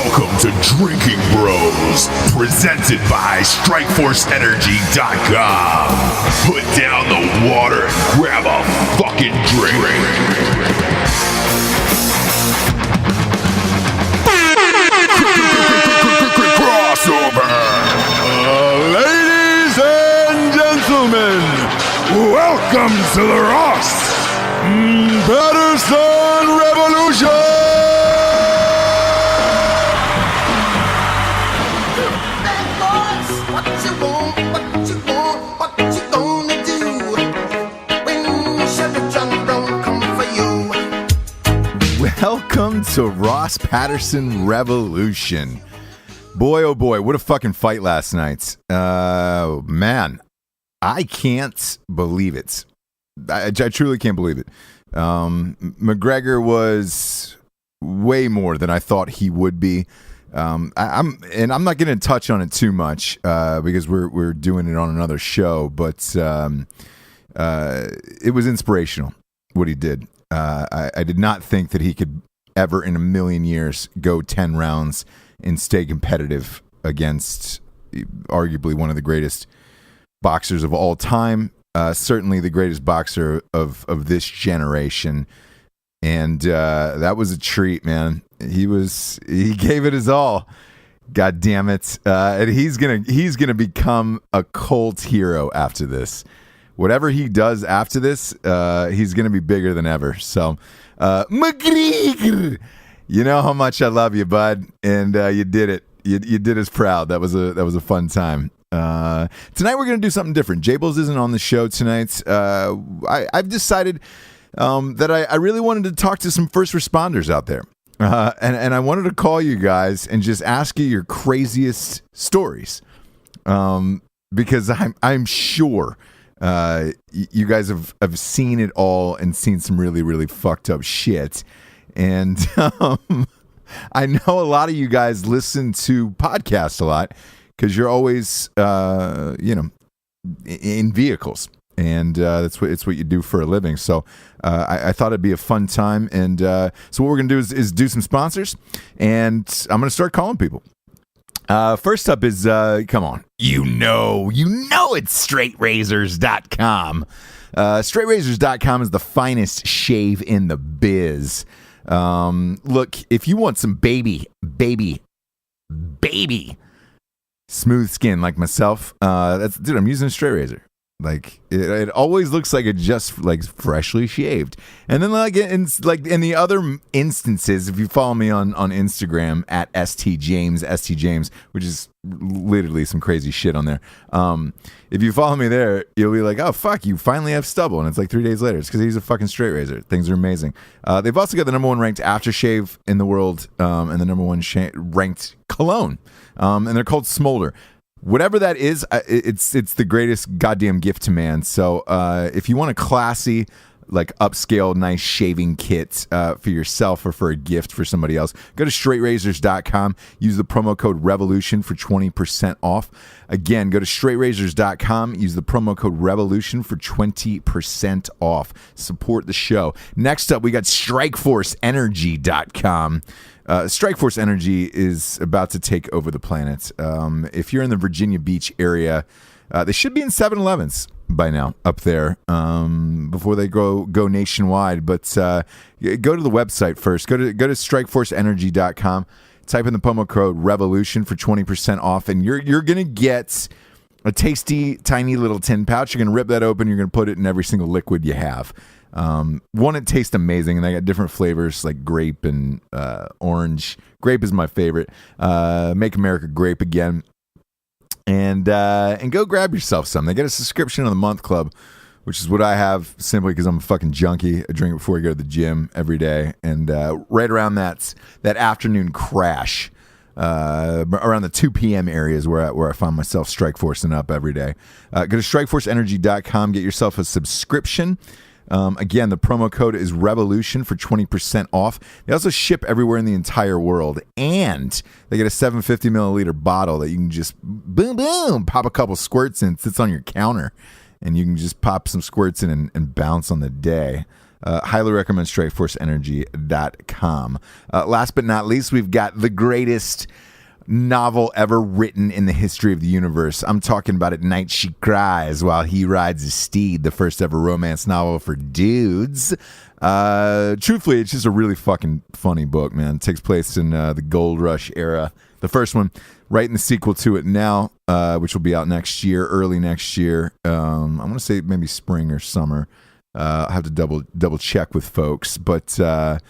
Welcome to Drinking Bros, presented by StrikeForceEnergy.com. Put down the water and grab a fucking drink. Crossover. Ladies and gentlemen, welcome to the Ross Patterson Revolution. Welcome to Ross Patterson Revolution. Boy, oh boy, what a fucking fight last night. Man, I can't believe it. I truly can't believe it. McGregor was way more than I thought he would be. I'm not going to touch on it too much because we're doing it on another show, but it was inspirational what he did. I did not think that he could ever in a million years go 10 rounds and stay competitive against arguably one of the greatest boxers of all time, certainly the greatest boxer of this generation. And that was a treat, man. He gave it his all. God damn it. And he's gonna become a cult hero after this. Whatever he does after this, he's going to be bigger than ever. So, McGregor, you know how much I love you, bud, and you did it. You did us proud. That was a fun time. Tonight we're going to do something different. Jables isn't on the show tonight. I've decided that I really wanted to talk to some first responders out there, and I wanted to call you guys and just ask you your craziest stories, because I'm sure. You guys have seen it all and seen some really, really fucked up shit. And I know a lot of you guys listen to podcasts a lot because you're always, in vehicles. And it's what you do for a living. So I thought it'd be a fun time. And so what we're going to do is do some sponsors. And I'm going to start calling people. First up is, come on, you know it's straightrazors.com. Straightrazors.com is the finest shave in the biz. Look, if you want some baby smooth skin like myself, I'm using a straight razor. Like it always looks like it just like freshly shaved. And then in the other instances, if you follow me on Instagram at STJames, which is literally some crazy shit on there. If you follow me there, you'll be like, oh fuck, you finally have stubble, and it's like 3 days later. It's because he's a fucking straight razor. Things are amazing. They've also got the #1 ranked aftershave in the world, and the #1 ranked cologne, and they're called Smolder. Whatever that is, it's the greatest goddamn gift to man. So if you want a classy, like upscale, nice shaving kit for yourself or for a gift for somebody else, go to straightrazors.com. Use the promo code REVOLUTION for 20% off. Again, go to straightrazors.com. Use the promo code REVOLUTION for 20% off. Support the show. Next up, we got StrikeForceEnergy.com. Strikeforce Energy is about to take over the planet. If you're in the Virginia Beach area, they should be in 7-Elevens by now up there before they go nationwide. But go to the website first. Go to StrikeForceEnergy.com. Type in the promo code REVOLUTION for 20% off, and you're gonna get a tasty, tiny little tin pouch. You're gonna rip that open. You're gonna put it in every single liquid you have. It tastes amazing, and they got different flavors like grape and orange. Grape is my favorite. Make America Grape Again, and go grab yourself some. They get a subscription on the month club, which is what I have simply because I'm a fucking junkie. I drink it before I go to the gym every day, and right around that afternoon crash. Around the 2 p.m. areas where I find myself Strikeforcing up every day. Go to StrikeForceEnergy.com. Get yourself a subscription. Again, the promo code is REVOLUTION for 20% off. They also ship everywhere in the entire world, and they get a 750 milliliter bottle that you can just boom, pop a couple squirts in. It sits on your counter, and you can just pop some squirts in and bounce on the day. Highly recommend strikeforceenergy.com. Last but not least, we've got the greatest novel ever written in the history of the universe. I'm talking about At Night She Cries While He Rides His Steed, the first ever romance novel for dudes. Truthfully, it's just a really fucking funny book, man. It takes place in the Gold Rush era. The first one, writing the sequel to it now, which will be out next year, early next year. I'm going to say maybe spring or summer. I'll have to double check with folks, but God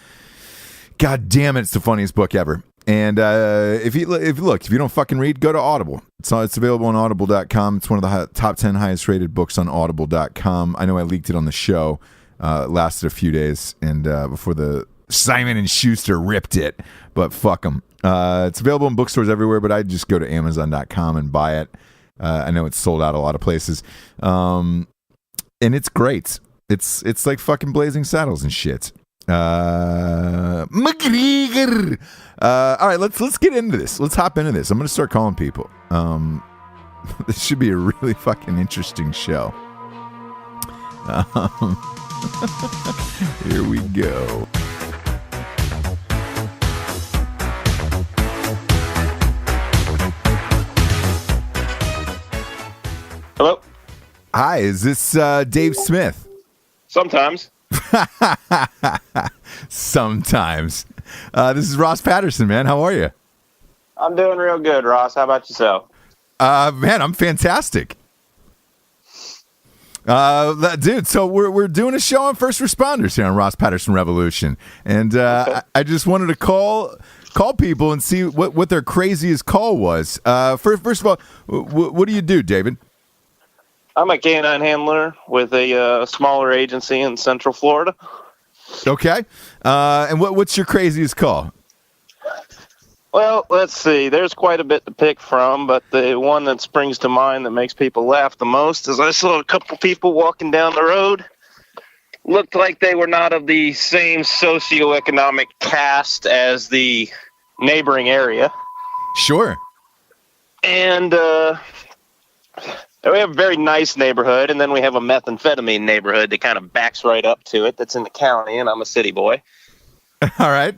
damn it, it's the funniest book ever. And if you don't fucking read, go to Audible. It's available on audible.com. It's one of the top 10 highest rated books on audible.com. I know I leaked it on the show. It lasted a few days and before the Simon and Schuster ripped it, but fuck them. It's available in bookstores everywhere, but I just go to amazon.com and buy it. I know it's sold out a lot of places. And it's great. It's like fucking Blazing Saddles and shit. McGregor. All right, let's get into this. Let's hop into this. I'm going to start calling people. This should be a really fucking interesting show. Here we go. Hello? Hi, is this Dave Smith? Sometimes. Sometimes. This is Ross Patterson, man. How are you? I'm doing real good, Ross. How about yourself? Man, I'm fantastic. Dude, so we're doing a show on first responders here on Ross Patterson Revolution, and Okay. I just wanted to call people and see what their craziest call was. First of all, what do you do, David? I'm a canine handler with a smaller agency in Central Florida. Okay, and what's your craziest call? Well, let's see. There's quite a bit to pick from, but the one that springs to mind that makes people laugh the most is I saw a couple people walking down the road. Looked like they were not of the same socioeconomic caste as the neighboring area. Sure. And we have a very nice neighborhood, and then we have a methamphetamine neighborhood that kind of backs right up to it that's in the county, and I'm a city boy. All right.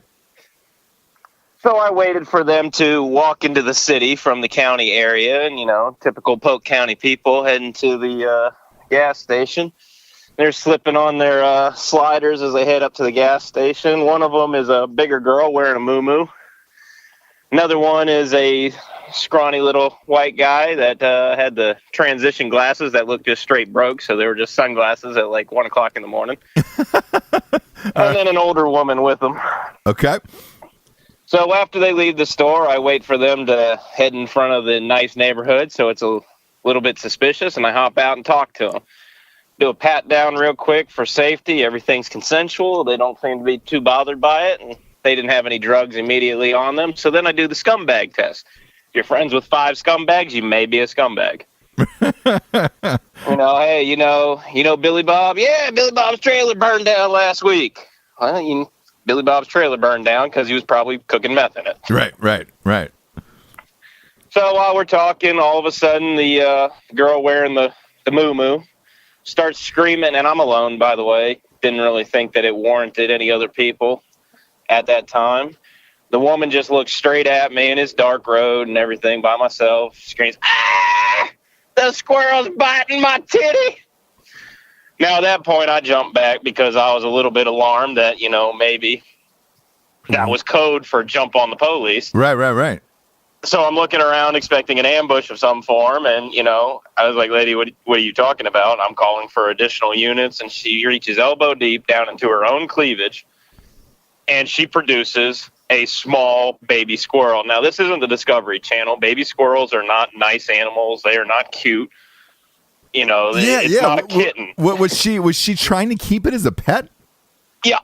So I waited for them to walk into the city from the county area, and, typical Polk County people heading to the gas station. They're slipping on their sliders as they head up to the gas station. One of them is a bigger girl wearing a muumuu. Another one is a scrawny little white guy that had the transition glasses that looked just straight broke, so they were just sunglasses at like 1 o'clock in the morning. And then an older woman with them. Okay. So after they leave the store, I wait for them to head in front of the nice neighborhood, so it's a little bit suspicious, and I hop out and talk to them. Do a pat down real quick for safety. Everything's consensual. They don't seem to be too bothered by it, and they didn't have any drugs immediately on them. So then I do the scumbag test. If you're friends with 5 scumbags, you may be a scumbag. Hey, you know Billy Bob? Yeah, Billy Bob's trailer burned down last week. Well, Billy Bob's trailer burned down because he was probably cooking meth in it. Right. So while we're talking, all of a sudden the girl wearing the muumuu starts screaming, and I'm alone, by the way. Didn't really think that it warranted any other people at that time. The woman just looks straight at me in this dark road and everything by myself. Screams, "Ah! The squirrel's biting my titty!" Now, at that point, I jumped back because I was a little bit alarmed that, maybe that was code for jump on the police. Right. So I'm looking around expecting an ambush of some form, and, I was like, "Lady, what are you talking about?" I'm calling for additional units, and she reaches elbow deep down into her own cleavage, and she produces a small baby squirrel. Now, this isn't the Discovery Channel. Baby squirrels are not nice animals. They are not cute. It's not a kitten. What was she trying to keep it as a pet? Yeah.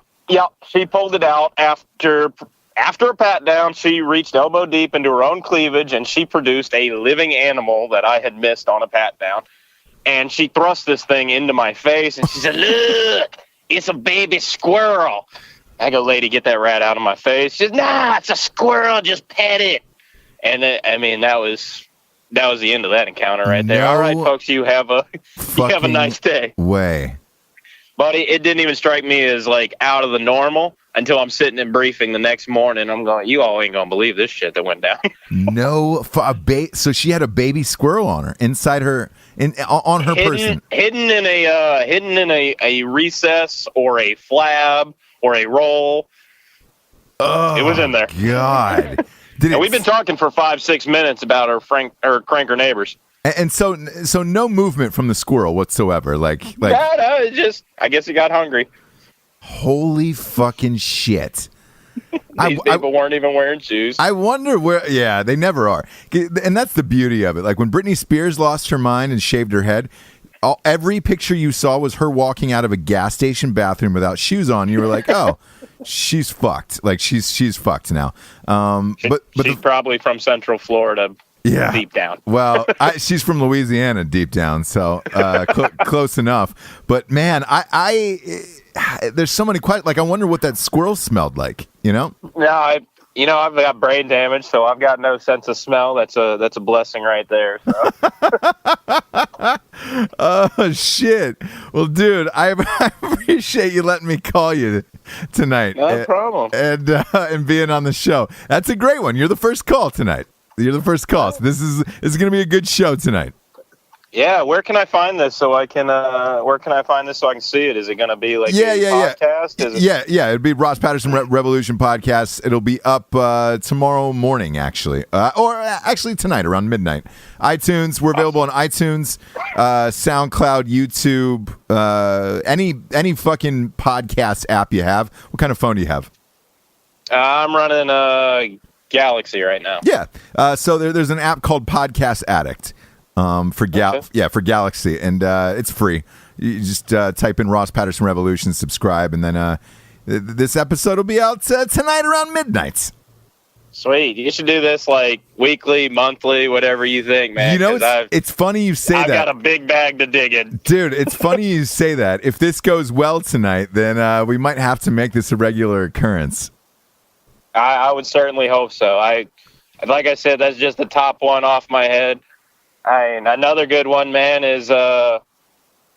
She pulled it out after a pat down. She reached elbow deep into her own cleavage, and she produced a living animal that I had missed on a pat down. And she thrust this thing into my face, and she said, "Look, it's a baby squirrel." I go, "Lady, get that rat out of my face." She says, "Nah, it's a squirrel. Just pet it." And that was the end of that encounter right there. No All right, folks, you have a nice day. Way. buddy, it didn't even strike me as like out of the normal until I'm sitting in briefing the next morning. I'm going, you all ain't gonna believe this shit that went down. No, so she had a baby squirrel on her inside her on her person, hidden in a recess or a flab or a roll. Oh, it was in there. God, and we've been talking for 5-6 minutes about our cranker neighbors. And so no movement from the squirrel whatsoever. Like no, it just, I guess he got hungry. Holy fucking shit. These people weren't even wearing shoes. I wonder where, yeah, they never are. And that's the beauty of it. Like when Britney Spears lost her mind and shaved her head, every picture you saw was her walking out of a gas station bathroom without shoes on. You were like, oh, she's fucked. Like she's fucked now. But she's probably from Central Florida. Yeah. Deep down. Well, she's from Louisiana deep down, so close enough. But man, I there's so many questions. Like, I wonder what that squirrel smelled like, No, I've got brain damage, so I've got no sense of smell. That's a blessing right there. So. Oh, shit. Well, dude, I appreciate you letting me call you tonight. No problem. And being on the show. That's a great one. You're the first call tonight. You're the first call. So this is going to be a good show tonight. Yeah, where can I find this so I can see it? Is it going to be like a podcast? Yeah. It'd be Ross Patterson Revolution podcast. It'll be up tomorrow morning, actually, or actually tonight around midnight. iTunes. We're available on iTunes, SoundCloud, YouTube, any fucking podcast app you have. What kind of phone do you have? I'm running Galaxy right now. Yeah. So there's an app called Podcast Addict. For Galaxy, and it's free. You just type in Ross Patterson Revolution, subscribe, and then this episode will be out tonight around midnight. Sweet. You should do this like weekly, monthly, whatever you think, man. It's funny you say that. I've got a big bag to dig in. Dude, it's funny you say that. If this goes well tonight, then we might have to make this a regular occurrence. I would certainly hope so. Like I said, that's just the top one off my head. Another good one, man, is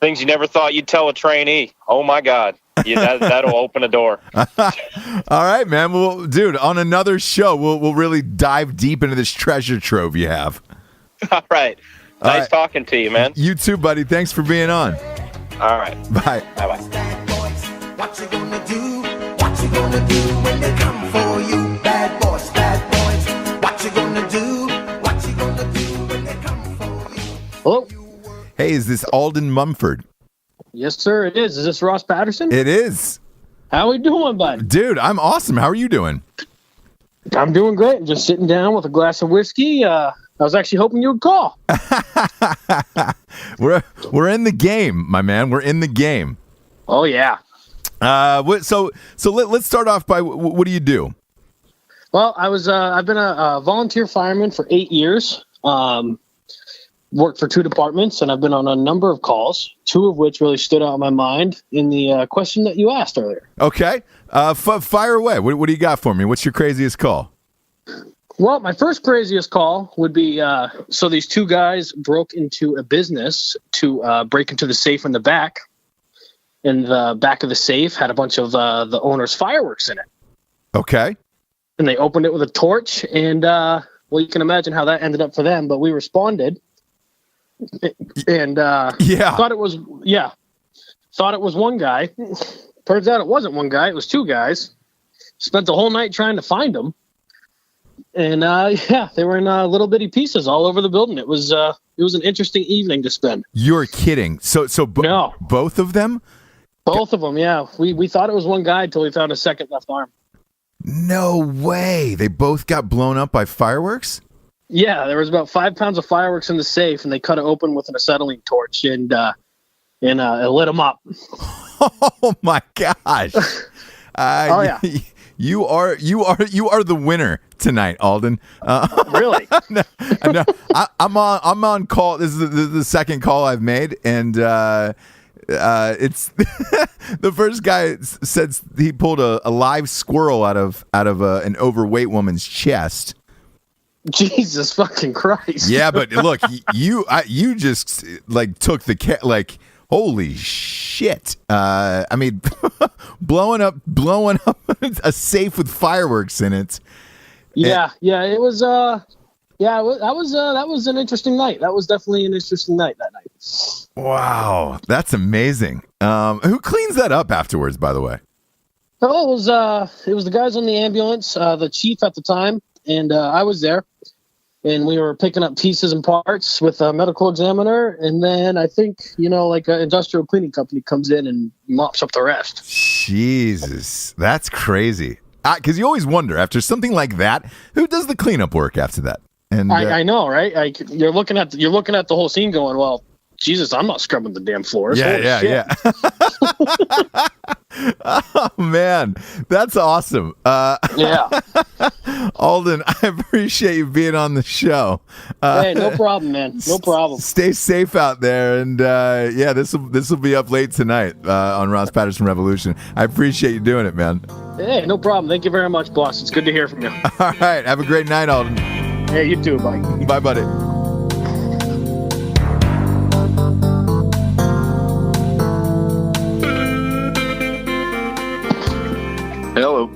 things you never thought you'd tell a trainee. Oh, my God. That'll open a door. All right, man. Well, dude, on another show, we'll really dive deep into this treasure trove you have. All right. Nice talking to you, man. You too, buddy. Thanks for being on. All right. Bye. Bye-bye. What you gonna do? What you gonna do when they come for you? Bad boys, what you gonna do? What you gonna do when they come for you? Hello? Hey, is this Alden Mumford? Yes, sir, it is. Is this Ross Patterson? It is. How we doing, bud? Dude, I'm awesome. How are you doing? I'm doing great. Just sitting down with a glass of whiskey. I was actually hoping you would call. We're in the game, my man. We're in the game. Oh, yeah. So let's start off by what do you do? Well, I've been a volunteer fireman for 8 years. Worked for 2 departments, and I've been on a number of calls, 2 of which really stood out in my mind in the question that you asked earlier. Okay. Fire away. What do you got for me? What's your craziest call? Well, my first craziest call would be, so these 2 guys broke into a business to break into the safe in the back. And the back of the safe had a bunch of the owner's fireworks in it. Okay. And they opened it with a torch, and well, you can imagine how that ended up for them. But we responded, and thought it was one guy. Turns out it wasn't one guy; it was 2 guys. Spent the whole night trying to find them, and they were in little bitty pieces all over the building. It was an interesting evening to spend. You're kidding? So no. Both of them? Both of them, yeah. We thought it was one guy until we found a second left arm. No way. They both got blown up by fireworks? Yeah, there was about 5 pounds of fireworks in the safe, and they cut it open with an acetylene torch, and it lit them up. Oh my gosh! Oh yeah. You are the winner tonight, Alden. Really? No, I'm on call. This is the second call I've made, and it's the first guy said he pulled a live squirrel out of an overweight woman's chest. Jesus fucking Christ! Yeah, but look, you just like took the Holy shit! I mean, blowing up a safe with fireworks in it. Yeah, it was. That was an interesting night. That was definitely an interesting night that night. Wow, that's amazing. Who cleans that up afterwards, by the way? Oh, it was the guys on the ambulance, the chief at the time, and I was there, and we were picking up pieces and parts with a medical examiner, and then I think like an industrial cleaning company comes in and mops up the rest. Jesus, that's crazy. Because you always wonder after something like that, who does the cleanup work after that? And I know, right? You're looking at the whole scene, going, well, Jesus, I'm not scrubbing the damn floors. Yeah. Oh man, that's awesome. Yeah, Alden, I appreciate you being on the show. Hey, no problem, man. No problem. Stay safe out there, and this will be up late tonight on Ross Patterson Revolution. I appreciate you doing it, man. Hey, no problem. Thank you very much, boss. It's good to hear from you. All right, have a great night, Alden. Hey, you too, buddy. Bye, buddy. Hello.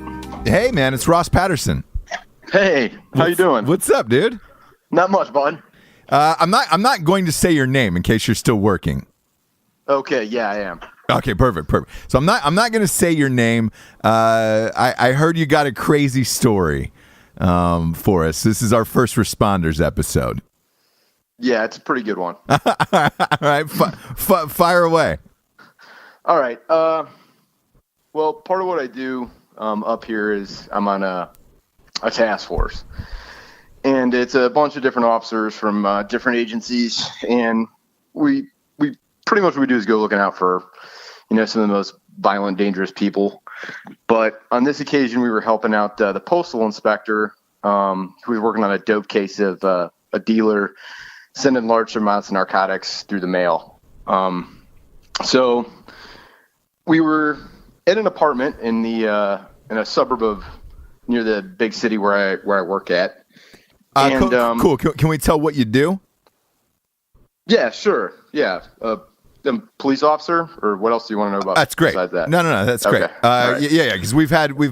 Hey, man, it's Ross Patterson. Hey, how you doing? What's up, dude? Not much, bud. I'm not going to say your name in case you're still working. Okay, yeah, I am. Okay, perfect. So I'm not going to say your name. I heard you got a crazy story for us. This is our first responders episode. Yeah, it's a pretty good one. All right, fire away. All right. Well, part of what I do up here is I'm on a task force, and it's a bunch of different officers from different agencies, and we pretty much what we do is go looking out for some of the most violent, dangerous people. But on this occasion, we were helping out the postal inspector who was working on a dope case of a dealer sending large amounts of narcotics through the mail. So we were at an apartment in a suburb of near the big city where I work at. Cool. Can we tell what you do? Yeah, sure. Yeah. Police officer, or what else do you want to know about? That's great. Besides that? No, that's Okay. great. Right. Yeah, because we've had it was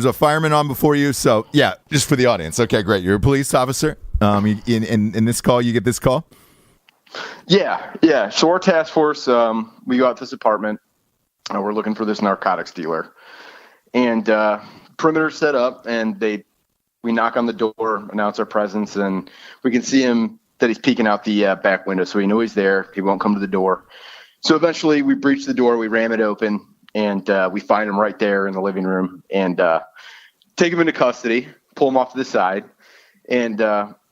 a fireman on before you, so yeah, just for the audience. Okay, great. You're a police officer. In this call, you get this call. Yeah. So our task force, we go out to this apartment. We're looking for this narcotics dealer, and perimeter set up, and we knock on the door, announce our presence, and we can see him that he's peeking out the back window, so we know he's there. He won't come to the door. So eventually we breach the door, we ram it open, and we find him right there in the living room, and take him into custody, pull him off to the side. And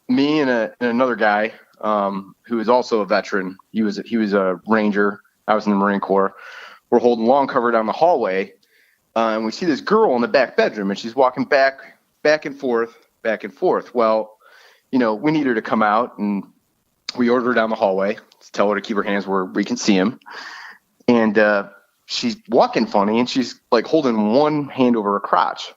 me and another guy who is also a veteran, he was a Ranger, I was in the Marine Corps, we're holding long cover down the hallway, and we see this girl in the back bedroom, and she's walking back and forth. Well, we need her to come out, and we order her down the hallway. Tell her to keep her hands where we can see him. And she's walking funny, and she's like holding one hand over her crotch.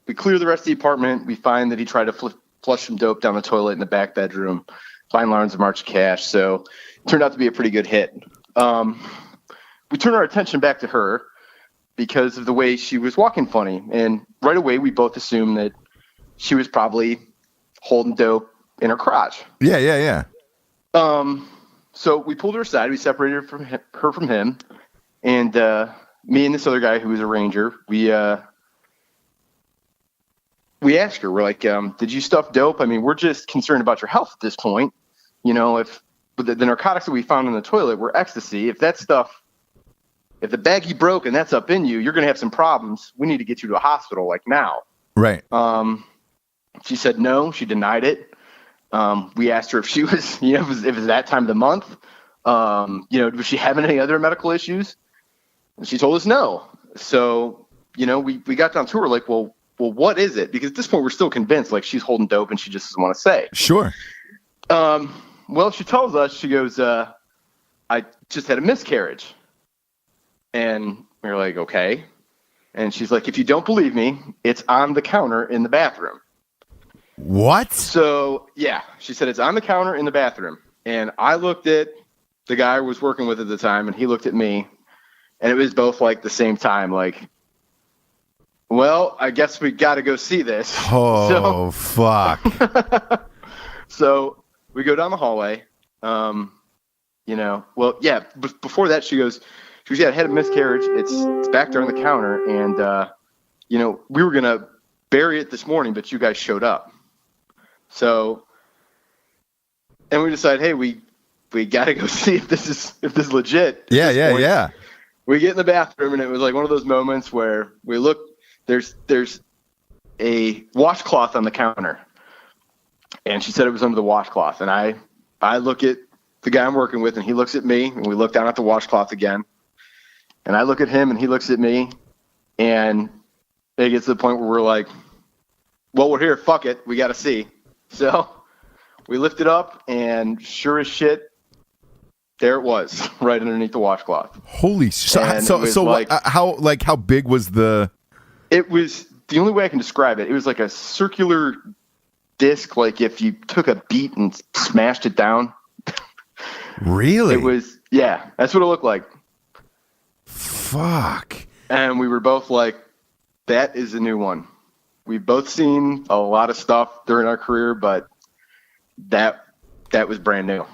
We clear the rest of the apartment. We find that he tried to flush some dope down the toilet in the back bedroom. Find large amounts of cash. So it turned out to be a pretty good hit. We turn our attention back to her because of the way she was walking funny. And right away, we both assumed that she was probably holding dope in her crotch. Yeah. So we pulled her aside. We separated her from him. And me and this other guy who was a Ranger, we asked her, we're like, did you stuff dope? I mean, we're just concerned about your health at this point. If the narcotics that we found in the toilet were ecstasy, if that stuff, if the baggie broke and that's up in you, you're going to have some problems. We need to get you to a hospital like now. Right. She said no. She denied it. We asked her if she was, if it was that time of the month. Was she having any other medical issues? And she told us no. So, we got down to her like, well, what is it? Because at this point we're still convinced like she's holding dope and she just doesn't want to say. Sure. Well, she tells us, she goes, I just had a miscarriage. And we were like, okay. And she's like, if you don't believe me, it's on the counter in the bathroom. What? So, yeah, she said it's on the counter in the bathroom. And I looked at the guy I was working with at the time, and he looked at me, and it was both like the same time, like, well, I guess we got to go see this. Oh, fuck. So we go down the hallway. Before that, she goes, yeah, I had a miscarriage. It's back there on the counter. And, we were going to bury it this morning, but you guys showed up. So, and we decided, hey, we got to go see if this is legit. Yeah. We get in the bathroom, and it was like one of those moments where we look, there's a washcloth on the counter. And she said it was under the washcloth. And I look at the guy I'm working with, and he looks at me, and we look down at the washcloth again. And I look at him, and he looks at me, and it gets to the point where we're like, well, we're here. Fuck it. We got to see. So we lift it up, and sure as shit, there it was, right underneath the washcloth. Holy shit! How big was the? It was the only way I can describe it. It was like a circular disc, like if you took a beet and smashed it down. Really? It was. Yeah, that's what it looked like. Fuck. And we were both like, "That is a new one." We've both seen a lot of stuff during our career, but that was brand new.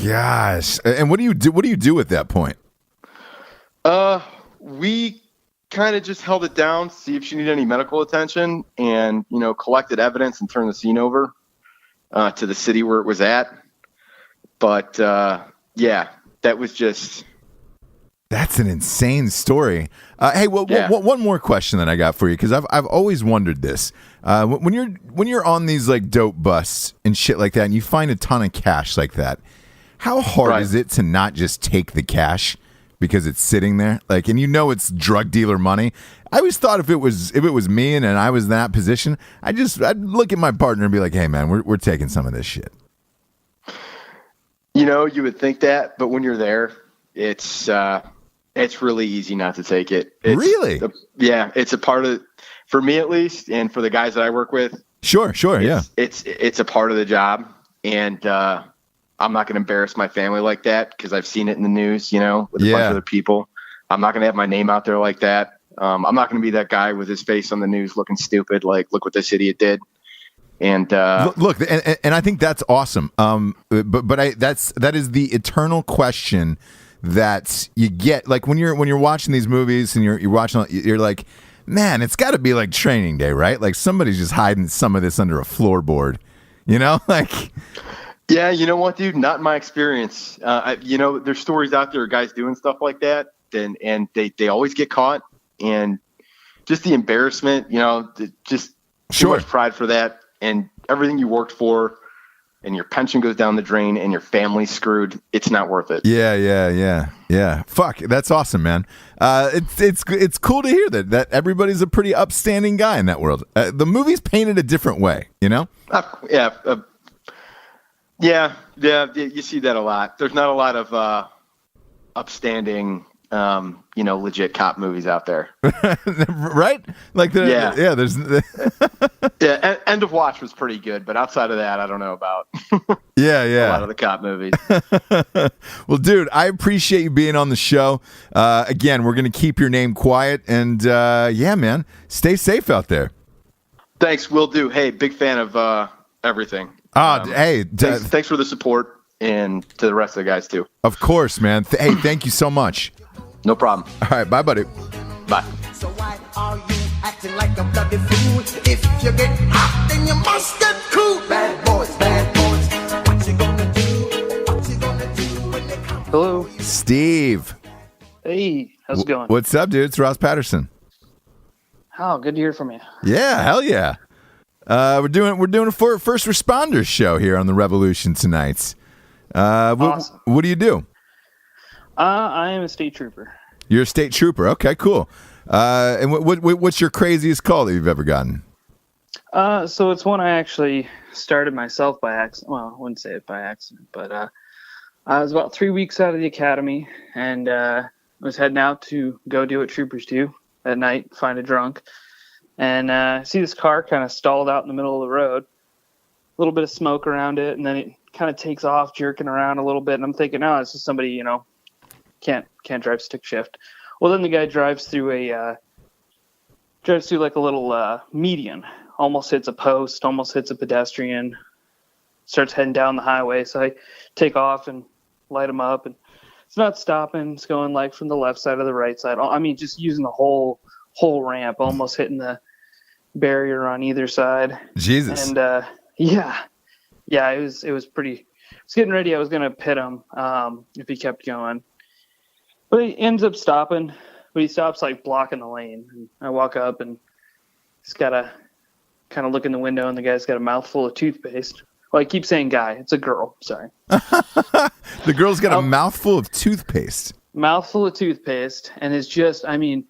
Gosh. And what do you do at that point? We kind of just held it down, see if she needed any medical attention, and, collected evidence and turned the scene over to the city where it was at. But, that was just... That's an insane story. Hey, one more question that I got for you, because I've always wondered this. When you're on these like dope busts and shit like that, and you find a ton of cash like that, how hard is it to not just take the cash because it's sitting there? Like, and it's drug dealer money. I always thought if it was me and I was in that position, I'd look at my partner and be like, hey man, we're taking some of this shit. You would think that, but when you're there, it's really easy not to take it. Really? It's a part of, for me at least, and for the guys that I work with. Sure, yeah. It's a part of the job, and I'm not going to embarrass my family like that because I've seen it in the news, with a bunch of other people. I'm not going to have my name out there like that. I'm not going to be that guy with his face on the news looking stupid, like, look what this idiot did. And look, and I think that's awesome. That is the eternal question that you get, like when you're watching these movies and you're watching, you're like, man, it's got to be like Training Day, right? Like somebody's just hiding some of this under a floorboard, like. Yeah, you know what, dude? Not in my experience. There's stories out there of guys doing stuff like that, and they always get caught, and just the embarrassment, just too much pride for that, and everything you worked for, and your pension goes down the drain, and your family's screwed. It's not worth it. Yeah. Fuck, that's awesome, man. It's cool to hear that everybody's a pretty upstanding guy in that world. The movie's painted a different way, Yeah, you see that a lot. There's not a lot of upstanding, legit cop movies out there. Right? Like there's End of Watch was pretty good, but outside of that, I don't know about a lot of the cop movies. Well, dude, I appreciate you being on the show. Again, we're going to keep your name quiet, and man, stay safe out there. Thanks, will do. Hey, big fan of everything. Thanks for the support, and to the rest of the guys too. Of course, man. Hey, thank you so much. No problem. All right, bye, buddy. Bye. So why are you acting like a bloody fool? If you get hot, then you must get cool. Bad boys, what you gonna do? What you gonna do when they come? Hello. Steve. Hey, how's it going? What's up, dude? It's Ross Patterson. Oh, good to hear from you. Yeah, hell yeah. We're doing a first responders show here on the Revolution tonight. Awesome. What do you do? I am a state trooper. You're a state trooper. Okay, cool. And what's your craziest call that you've ever gotten? So it's one I actually started myself by accident. Well, I wouldn't say it by accident, but I was about 3 weeks out of the academy and was heading out to go do what troopers do at night, find a drunk. And see this car kind of stalled out in the middle of the road, a little bit of smoke around it, and then it kind of takes off, jerking around a little bit, and I'm thinking, oh, it's just somebody, you know, can't drive stick shift. Well, then the guy drives through like a little median, almost hits a post, almost hits a pedestrian, starts heading down the highway. So I take off and light him up, and it's not stopping. It's going like from the left side to the right side. I mean, just using the whole ramp, almost hitting the barrier on either side. Jesus. And yeah, it was pretty. I was getting ready. I was gonna pit him if he kept going, but he ends up stopping. But he stops like blocking the lane. And I walk up, and he's got to kind of look in the window, and the guy's got a mouthful of toothpaste. Well, I keep saying guy. It's a girl. Sorry. The girl's got a mouthful of toothpaste. Mouthful of toothpaste, and it's just, I mean,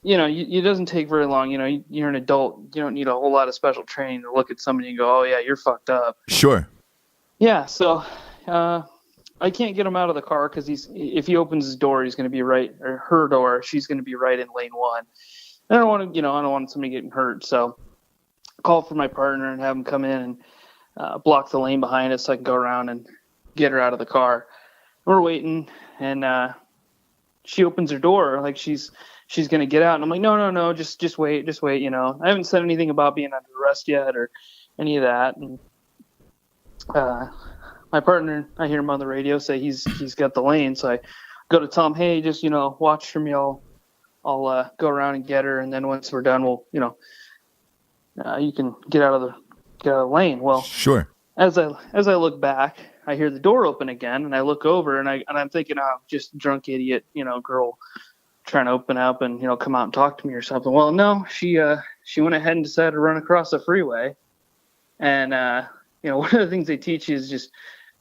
you know, it doesn't take very long. You know, you're an adult. You don't need a whole lot of special training to look at somebody and go, oh, yeah, you're fucked up. Sure. Yeah, so I can't get him out of the car because if he opens his door, he's going to be right, or her door, she's going to be right in lane one. I don't want somebody getting hurt. So call for my partner and have him come in and block the lane behind us so I can go around and get her out of the car. We're waiting, and she opens her door like she's going to get out. And I'm like, no, just wait. You know, I haven't said anything about being under arrest yet or any of that. And my partner, I hear him on the radio say he's got the lane. So I go to tell him, hey, just, you know, watch for me. I'll go around and get her. And then once we're done, we'll, you know, you can get out of the lane. Well, sure. As I look back, I hear the door open again, and I look over, and I'm thinking, oh, just drunk idiot, you know, girl trying to open up and, you know, come out and talk to me or something. Well, no, she went ahead and decided to run across the freeway. And you know, one of the things they teach you is just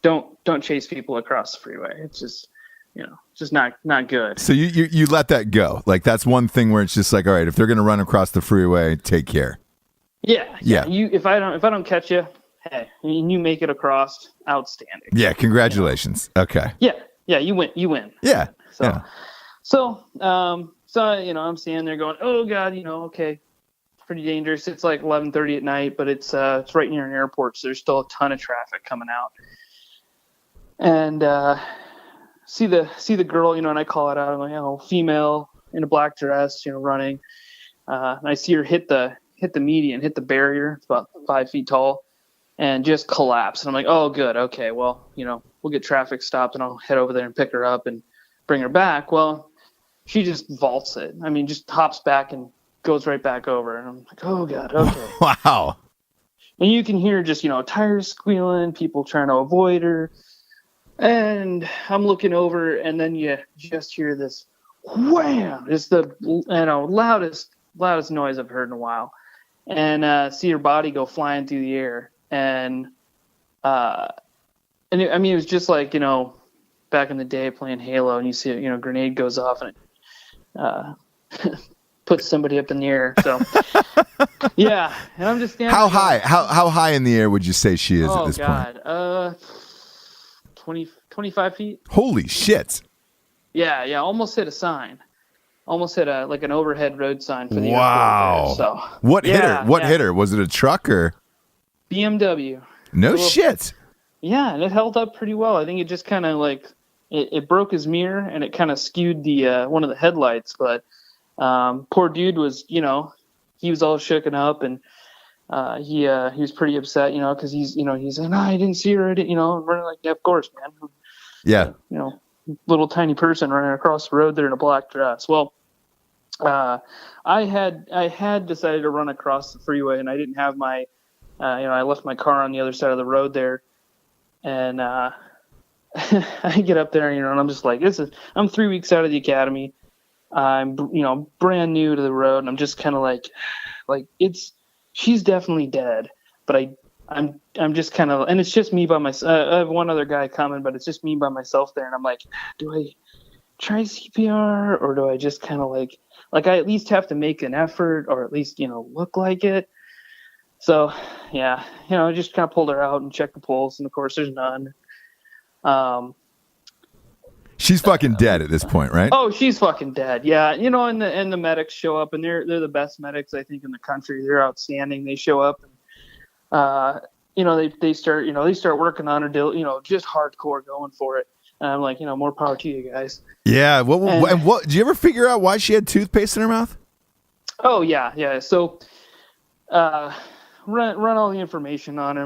don't chase people across the freeway. It's just, you know, just not good. So you let that go. Like, that's one thing where it's just like, all right, if they're going to run across the freeway, take care. Yeah. If I don't catch you, hey, you make it across, outstanding. Yeah, congratulations. You know? Okay. Yeah, you win. Yeah. So, you know, I'm standing there going, oh God, you know, okay, pretty dangerous. It's like 11:30 at night, but it's right near an airport, so there's still a ton of traffic coming out. And see the girl, you know, and I call it out. I'm like, oh, female in a black dress, you know, running. And I see her hit the median, hit the barrier. It's about 5 feet tall, and just collapse. And I'm like, oh, good. Okay, well, you know, we'll get traffic stopped, and I'll head over there and pick her up and bring her back. Well, she just vaults it. I mean, just hops back and goes right back over. And I'm like, oh, God, okay. Wow. And you can hear just, you know, tires squealing, people trying to avoid her. And I'm looking over, and then you just hear this wham. It's the, you know, loudest noise I've heard in a while. And see her body go flying through the air. And I mean, it was just like, you know, back in the day playing Halo, and you see, you know, a grenade goes off, and it puts somebody up in the air. So, yeah. And I'm just standing. How high? How high in the air would you say she is at this point? 25 feet. Holy shit. Yeah. Almost hit a sign. Almost hit like an overhead road sign for the wow. airport there, so. What hit her? What hit her? Was it a truck or? BMW. No shit. Yeah, and it held up pretty well. I think it just kind of like it broke his mirror, and it kind of skewed the one of the headlights. But poor dude was, you know, he was all shooken up, and he was pretty upset, you know, because he's like, no, I didn't see her. I didn't, you know, running like, yeah, of course, man. Yeah. You know, little tiny person running across the road there in a black dress. Well, I had decided to run across the freeway, and I didn't have my, you know, I left my car on the other side of the road there. And I get up there, you know, and I'm just like, I'm 3 weeks out of the academy. I'm, you know, brand new to the road, and I'm just kind of like she's definitely dead, but I'm just kind of, and it's just me by myself. I have one other guy coming, but it's just me by myself there, and I'm like, do I try CPR, or do I just kind of like I at least have to make an effort, or at least, you know, look like it. So, yeah, you know, I just kind of pulled her out and checked the pulse, and of course, there's none. She's fucking dead at this point, right? Oh, she's fucking dead. Yeah, you know, and the medics show up, and they're the best medics I think in the country. They're outstanding. They show up, and they start working on her, just hardcore going for it. And I'm like, more power to you guys. Yeah. What did you ever figure out why she had toothpaste in her mouth? Oh yeah. So, run all the information on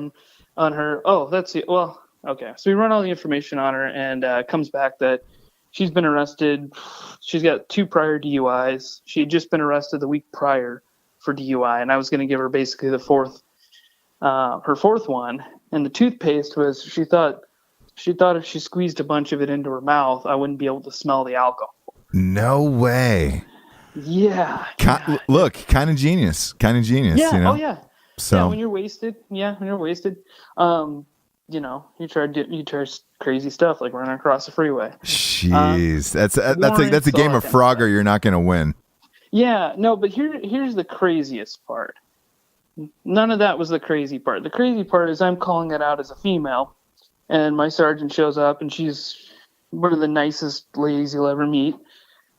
her. Oh, that's it. Well, okay. So we run all the information on her, and comes back that she's been arrested. She's got 2 prior DUIs. She had just been arrested the week prior for DUI, and I was going to give her basically her fourth one. And the toothpaste was, she thought if she squeezed a bunch of it into her mouth, I wouldn't be able to smell the alcohol. No way. Yeah. Look, kind of genius. Yeah. Oh yeah. So yeah, when you're wasted, you try crazy stuff like running across the freeway. Jeez, that's a game of Frogger you're not going to win. Yeah, no, but here's the craziest part. None of that was the crazy part. The crazy part is I'm calling it out as a female, and my sergeant shows up, and she's one of the nicest ladies you'll ever meet.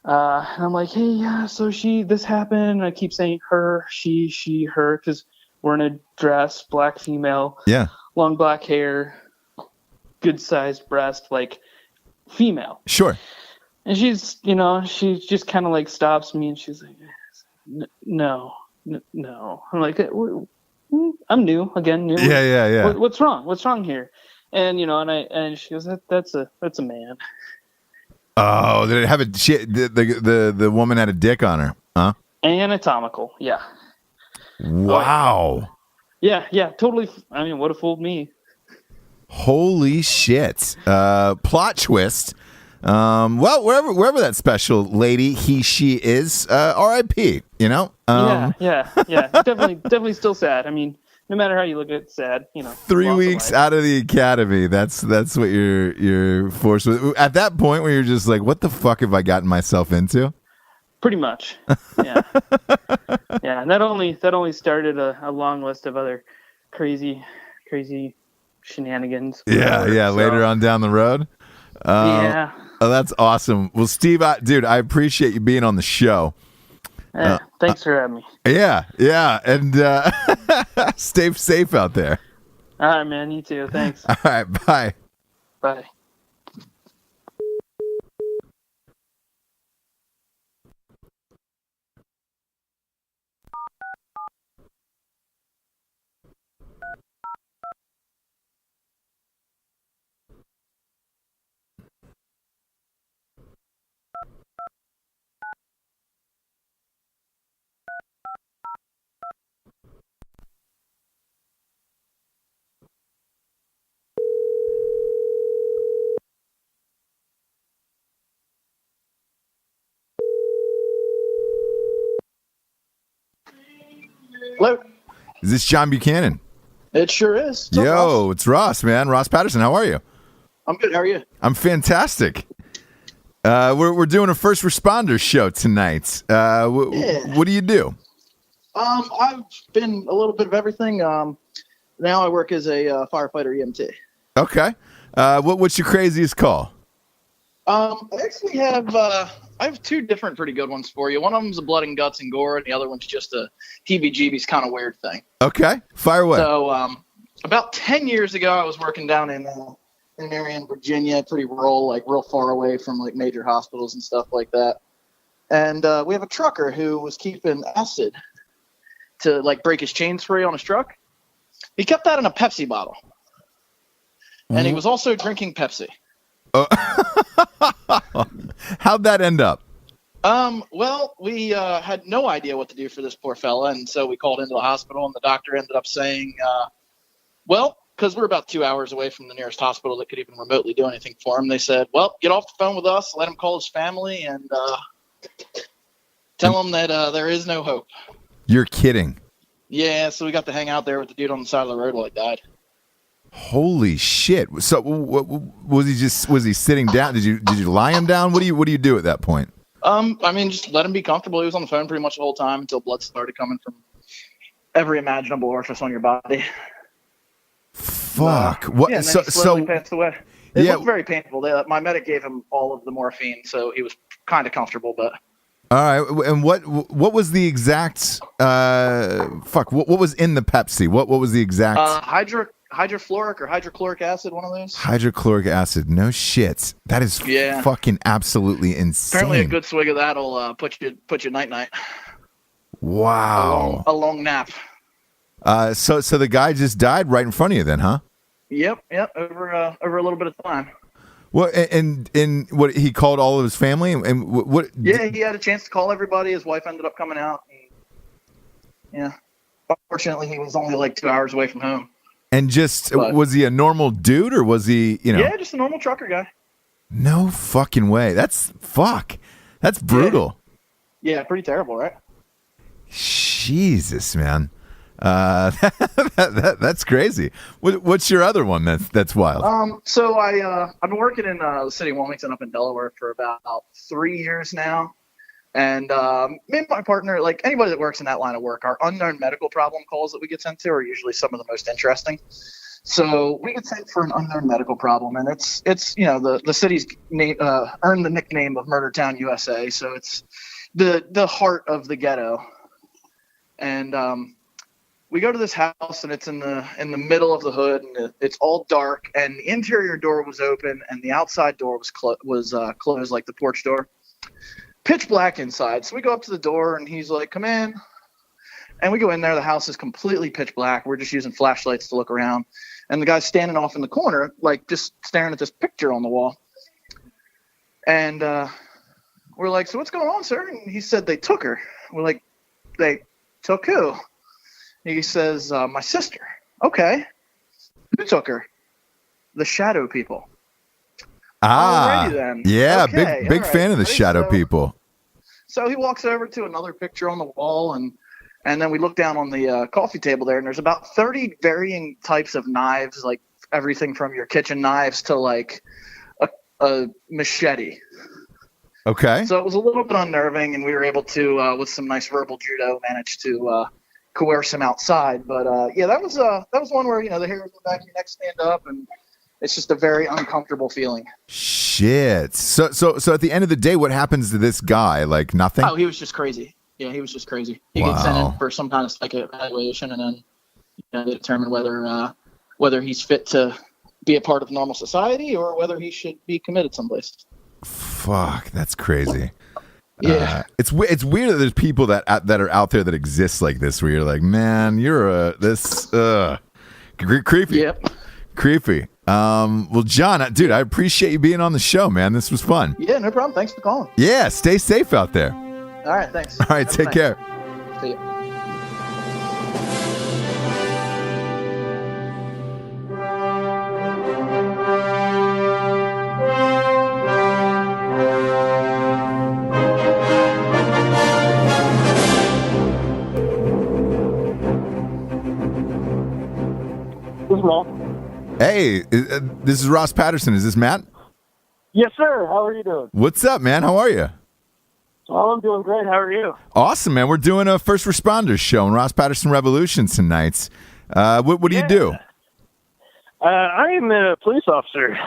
And I'm like, hey, yeah, so this happened. And I keep saying her, she, her, because we're in a dress, black female, long black hair, good sized breast, like female. Sure. And she's, she just kind of like stops me and she's like, no. I'm like, I'm new again. Yeah. What's wrong? What's wrong here? And, and she goes, that's a man. Oh, did it have the woman had a dick on her, huh? Anatomical. Yeah. Wow. Yeah, totally. I mean, would have fooled me. Holy shit. Plot twist. Well, wherever that special lady, she is, R.I.P., Yeah. Definitely still sad. I mean, no matter how you look at it, sad, 3 weeks out of the academy. That's what you're forced with. At that point where you're just like, what the fuck have I gotten myself into? Pretty much. Yeah. Yeah. And that only started a long list of other crazy shenanigans. Yeah. Later on down the road. Yeah. Oh, that's awesome. Well, Steve, dude, I appreciate you being on the show. Thanks for having me. Yeah. And stay safe out there. All right, man. You too. Thanks. All right. Bye. Bye. Hello. Is this John Buchanan? It sure is. Yo, Ross? It's Ross, man. Ross Patterson. How are you? I'm good. How are you? I'm fantastic. We're doing a first responder show tonight. What do you do? I've been a little bit of everything. Now I work as a firefighter EMT. Okay. What's your craziest call? I actually have I have 2 different pretty good ones for you. One of them's a blood and guts and gore, and the other one's just a heebie-jeebies kind of weird thing. Okay. Fire away. So about 10 years ago, I was working down in an area in Virginia, pretty rural, like real far away from like major hospitals and stuff like that. And we have a trucker who was keeping acid to like break his chain spray on his truck. He kept that in a Pepsi bottle. And he was also drinking Pepsi. How'd that end up? Well, we had no idea what to do for this poor fella, and so we called into the hospital, and the doctor ended up saying, because we're about 2 hours away from the nearest hospital that could even remotely do anything for him, they said, well, get off the phone with us, let him call his family, and tell him that there is no hope. You're kidding. Yeah, so we got to hang out there with the dude on the side of the road while he died. Holy shit! So, was he sitting down? Did you lie him down? What do you do at that point? I mean, just let him be comfortable. He was on the phone pretty much the whole time until blood started coming from every imaginable orifice on your body. Fuck! What? Yeah, and then he slowly passed away. It looked very painful. My medic gave him all of the morphine, so he was kind of comfortable. But all right, and what was the exact? What was in the Pepsi? What was the exact? hydrofluoric or hydrochloric acid, one of those. Hydrochloric acid. No shit. That is fucking absolutely insane. Apparently, a good swig of that'll put you night. Wow. A long nap. So the guy just died right in front of you, then, huh? Yep. Over a little bit of time. Well, and what he called all of his family, and what? Yeah, he had a chance to call everybody. His wife ended up coming out. Yeah. Fortunately, he was only like 2 hours away from home. And was he a normal dude, or was he, Yeah, just a normal trucker guy. No fucking way. That's brutal. Yeah, pretty terrible, right? Jesus, man. That's crazy. What's your other one that's wild? So I've been working in the city of Wilmington up in Delaware for about 3 years now. And me and my partner, like anybody that works in that line of work, our unknown medical problem calls that we get sent to are usually some of the most interesting. So we get sent for an unknown medical problem, and it's the city's name earned the nickname of Murder Town, USA. So it's the heart of the ghetto. And we go to this house, and it's in the middle of the hood, and it's all dark, and the interior door was open, and the outside door was closed, like the porch door. Pitch black inside. So we go up to the door, and he's like, "Come in." And we go in there. The house is completely pitch black. We're just using flashlights to look around. And the guy's standing off in the corner, like just staring at this picture on the wall. And we're like, "So what's going on, sir?" And he said, "They took her." We're like, "They took who?" He says, "My sister." "Okay. Who took her?" "The shadow people." Alrighty then. Yeah, Okay, big all fan of the right. shadow people. So he walks over to another picture on the wall, and then we look down on the coffee table there, and there's about 30 varying types of knives, like everything from your kitchen knives to like a machete. Okay. So it was a little bit unnerving, and we were able to, with some nice verbal judo, manage to coerce him outside. But that was one where the hairs on the back of your neck stand up, and it's just a very uncomfortable feeling. Shit. So at the end of the day, what happens to this guy? Like nothing? Oh, he was just crazy. Yeah, he was just crazy. He gets sent in for some kind of psych evaluation, and then they determine whether he's fit to be a part of normal society or whether he should be committed someplace. Fuck, that's crazy. Yeah, it's weird that there's people that are out there that exist like this, where you're like, man, you're creepy. Yep. Creepy. Well, John, dude, I appreciate you being on the show, man. This was fun. Yeah, no problem. Thanks for calling. Yeah, stay safe out there. All right, thanks. All right, take care. See ya. This is Matt. Hey, this is Ross Patterson. Is this Matt? Yes, sir. How are you doing? What's up, man? How are you? Oh, I'm doing great. How are you? Awesome, man. We're doing a first responders show in Ross Patterson Revolution tonight. What do you do? I am a police officer.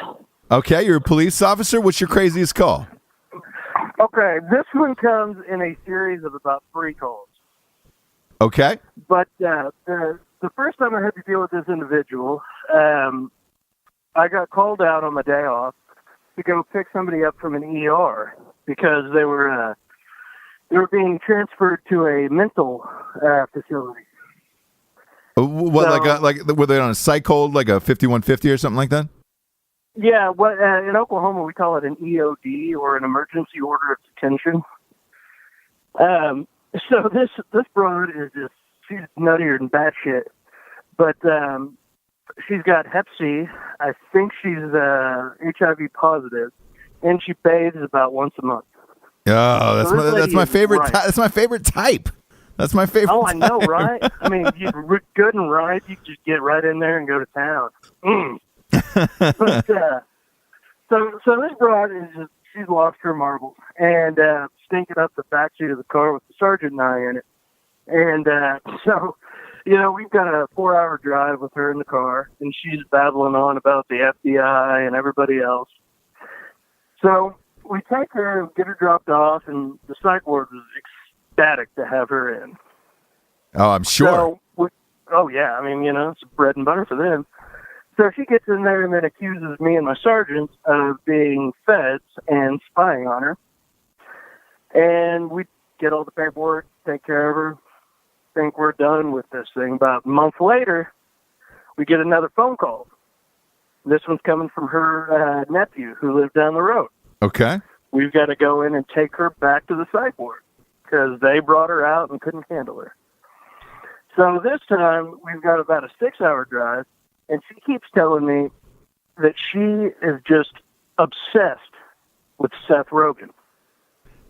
Okay, you're a police officer. What's your craziest call? Okay, this one comes in a series of about 3 calls. Okay. But the first time I had to deal with this individual, I got called out on my day off to go pick somebody up from an ER because they were being transferred to a mental facility. What, so, like were they on a psych hold, like a 5150 or something like that? Yeah, well, in Oklahoma we call it an EOD, or an emergency order of detention. So this broad is just, she's nuttier than batshit, but she's got Hep C. I think she's HIV positive, and she bathes about once a month. Oh, that's my favorite. Right. That's my favorite type. That's my favorite. Oh, I know, right? I mean, you're good and right. You just get right in there and go to town. But, so this broad is just, she's lost her marbles and stinking up the backseat of the car with the sergeant and I in it. And so, we've got a 4-hour drive with her in the car, and she's babbling on about the FBI and everybody else. So we take her and get her dropped off, and the psych ward was ecstatic to have her in. Oh, I'm sure. So yeah. I mean, it's bread and butter for them. So she gets in there and then accuses me and my sergeant of being feds and spying on her. And we get all the paperwork, take care of her, think we're done with this thing. About a month later, we get another phone call. This one's coming from her nephew who lived down the road. Okay. We've got to go in and take her back to the psych ward because they brought her out and couldn't handle her. So this time, we've got about a 6-hour drive, and she keeps telling me that she is just obsessed with Seth Rogen.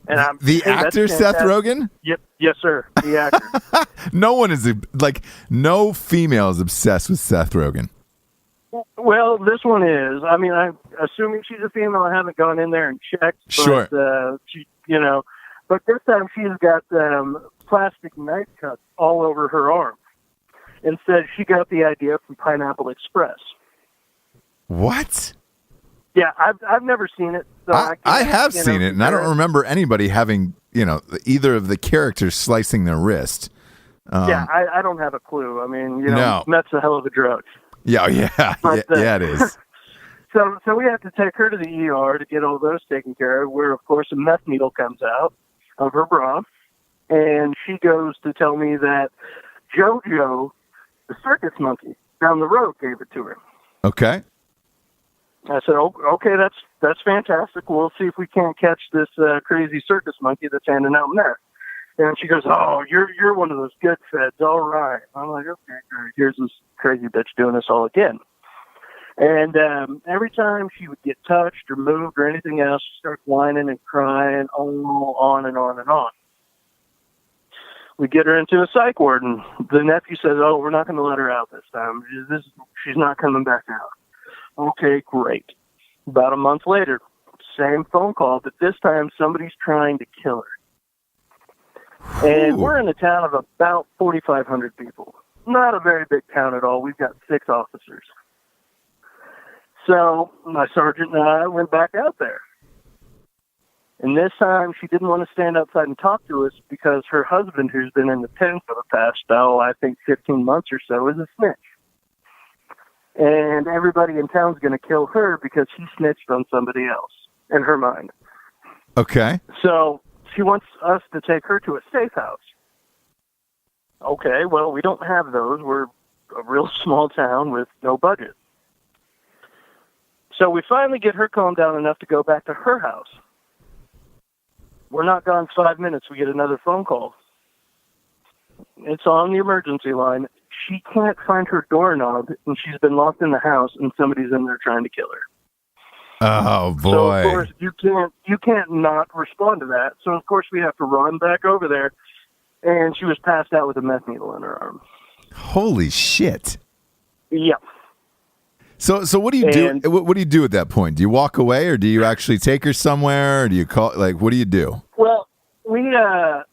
And The actor Seth Rogen? Yep. Yes, sir. The actor. No one is, no female is obsessed with Seth Rogen. Well, this one is. I mean, I'm assuming she's a female. I haven't gone in there and checked. Sure. But, she, but this time she's got plastic knife cuts all over her arm. And said she got the idea from Pineapple Express. What? Yeah, I've never seen it. So I have seen it, and I don't remember anybody having, either of the characters slicing their wrist. Yeah, I don't have a clue. I mean, No. meth's a hell of a drug. Yeah, But, yeah, it is. So we have to take her to the ER to get all those taken care of, where, of course, a meth needle comes out of her bra, and she goes to tell me that JoJo, the circus monkey, down the road gave it to her. Okay. I said, okay, that's fantastic. We'll see if we can't catch this crazy circus monkey that's handing out meth. And she goes, oh, you're one of those good feds. All right. I'm like, okay, great. Here's this crazy bitch doing this all again. And every time she would get touched or moved or anything else, she starts whining and crying, on and on and on. We get her into a psych ward, and the nephew says, oh, we're not going to let her out this time. She's not coming back out. Okay, great. About a month later, same phone call, but this time somebody's trying to kill her. And we're in a town of about 4,500 people. Not a very big town at all. We've got 6 officers. So my sergeant and I went back out there. And this time she didn't want to stand outside and talk to us because her husband, who's been in the pen for the past, I think 15 months or so, is a snitch. And everybody in town's going to kill her because she snitched on somebody else, in her mind. Okay. So she wants us to take her to a safe house. Okay, well, we don't have those. We're a real small town with no budget. So we finally get her calmed down enough to go back to her house. We're not gone 5 minutes. We get another phone call. It's on the emergency line. She can't find her doorknob, and she's been locked in the house, and somebody's in there trying to kill her. Oh, boy. So, of course, you can't not respond to that. So, of course, we have to run back over there, and she was passed out with a meth needle in her arm. Holy shit. Yeah. So what do you do? What do you do at that point? Do you walk away, or do you actually take her somewhere, or do you call? What do you do? Well, we've got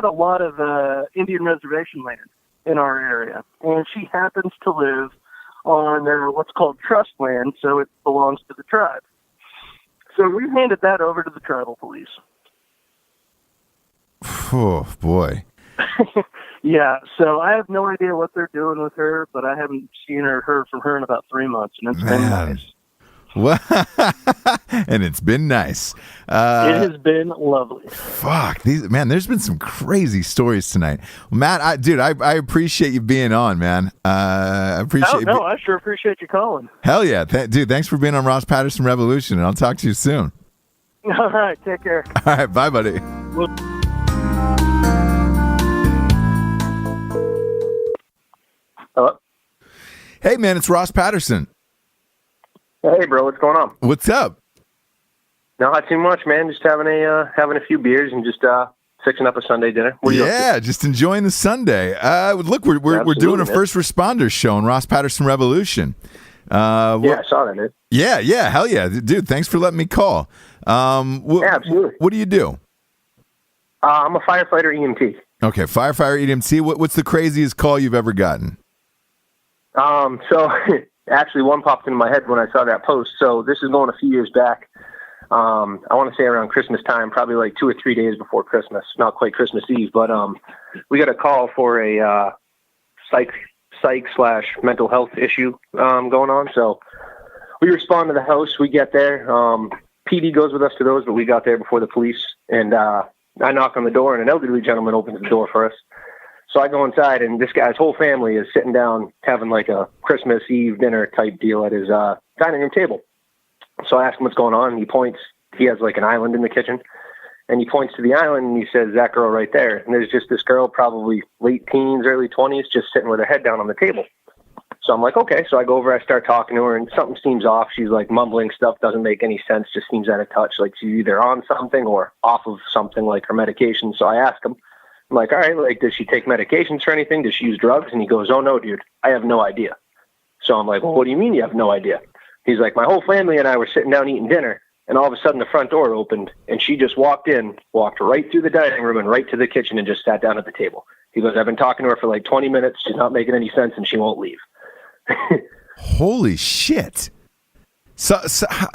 a lot of Indian reservation land in our area, and she happens to live on what's called trust land, so it belongs to the tribe. So we handed that over to the tribal police. Oh, boy. Yeah, so I have no idea what they're doing with her, but I haven't seen or heard from her in about 3 months, and it's been nice. Well, and it's been nice. It has been lovely. Fuck, there's been some crazy stories tonight. Matt, I appreciate you being on, man. I appreciate I sure appreciate you calling. Hell yeah. Dude, thanks for being on Ross Patterson Revolution, and I'll talk to you soon. All right, take care. All right, bye, buddy. Hello? Hey, man, it's Ross Patterson. Hey, bro, what's going on? What's up? Not too much, man. Just having a few beers and just fixing up a Sunday dinner. Just enjoying the Sunday. Look, we're doing a first responders show on Ross Patterson Revolution. I saw that, man. Yeah, hell yeah, dude. Thanks for letting me call. Absolutely. What do you do? I'm a firefighter EMT. Okay, firefighter EMT. What's the craziest call you've ever gotten? So actually one popped into my head when I saw that post. So this is going a few years back. I want to say around Christmas time, probably like 2 or 3 days before Christmas, not quite Christmas Eve, but we got a call for a psych psych/mental health issue going on. So we respond to the house. We get there. PD goes with us to those, but we got there before the police. And I knock on the door, and an elderly gentleman opens the door for us. So I go inside, and this guy's whole family is sitting down having like a Christmas Eve dinner type deal at his dining room table. So I ask him what's going on, and he points. He has like an island in the kitchen, and he points to the island, and he says, "That girl right there." And there's just this girl, probably late teens, early 20s, just sitting with her head down on the table. So I'm like, okay. So I go over, I start talking to her, and something seems off. She's like mumbling stuff, doesn't make any sense, just seems out of touch, like she's either on something or off of something, like her medication. So I ask him, I'm like, all right, like, does she take medications for anything? Does she use drugs? And he goes, oh, no, dude, I have no idea. So I'm like, well, what do you mean you have no idea? He's like, my whole family and I were sitting down eating dinner, and all of a sudden the front door opened, and she just walked right through the dining room and right to the kitchen and just sat down at the table. He goes, I've been talking to her for like 20 minutes. She's not making any sense, and she won't leave. Holy shit. So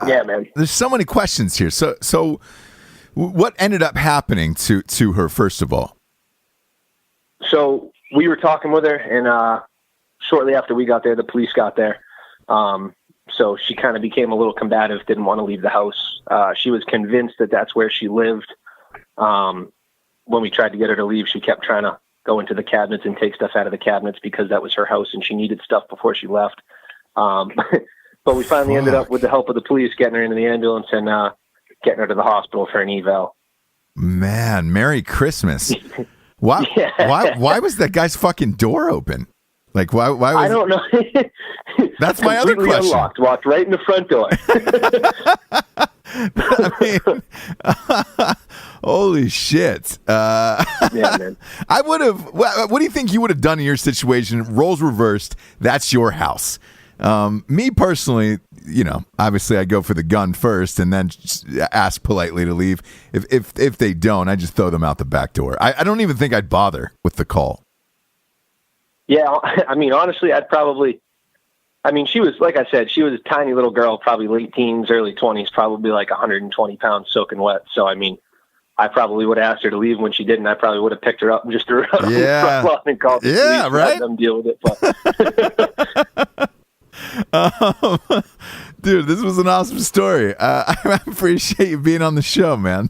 yeah, man. There's so many questions here. So what ended up happening to her, first of all? So we were talking with her, and shortly after we got there, the police got there. So she kind of became a little combative, didn't want to leave the house. She was convinced that that's where she lived. When we tried to get her to leave, she kept trying to go into the cabinets and take stuff out of the cabinets because that was her house and she needed stuff before she left. But we finally ended up, with the help of the police, getting her into the ambulance and getting her to the hospital for an eval. Man, Merry Christmas. Why? Yeah. Why was that guy's fucking door open? Like, why was I don't know. That's my other question. Unlocked, walked right in the front door. I mean, holy shit. Yeah, man. I would have, what do you think you would have done in your situation? Roles reversed. That's your house. Me personally, obviously I go for the gun first and then just ask politely to leave. If they don't, I just throw them out the back door. I don't even think I'd bother with the call. Yeah, I mean, honestly, she was, like I said, she was a tiny little girl, probably late teens, early 20s, probably like 120 pounds soaking wet. So, I mean, I probably would have asked her to leave. When she didn't, I probably would have picked her up and just threw her out on the front lawn and called the police and let them deal with it. Dude, this was an awesome story. I appreciate you being on the show, man.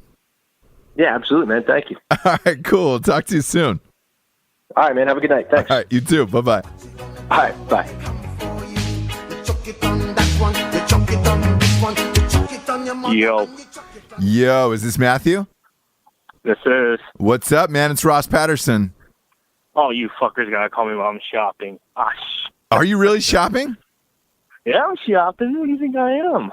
Yeah, absolutely, man. Thank you. All right, cool. Talk to you soon. All right, man. Have a good night. Thanks. All right, you too. Bye-bye. All right, bye. Yo, is this Matthew? This is. What's up, man? It's Ross Patterson. Oh, you fuckers gotta call me while I'm shopping. Are you really shopping? Yeah, I'm shopping. What do you think I am?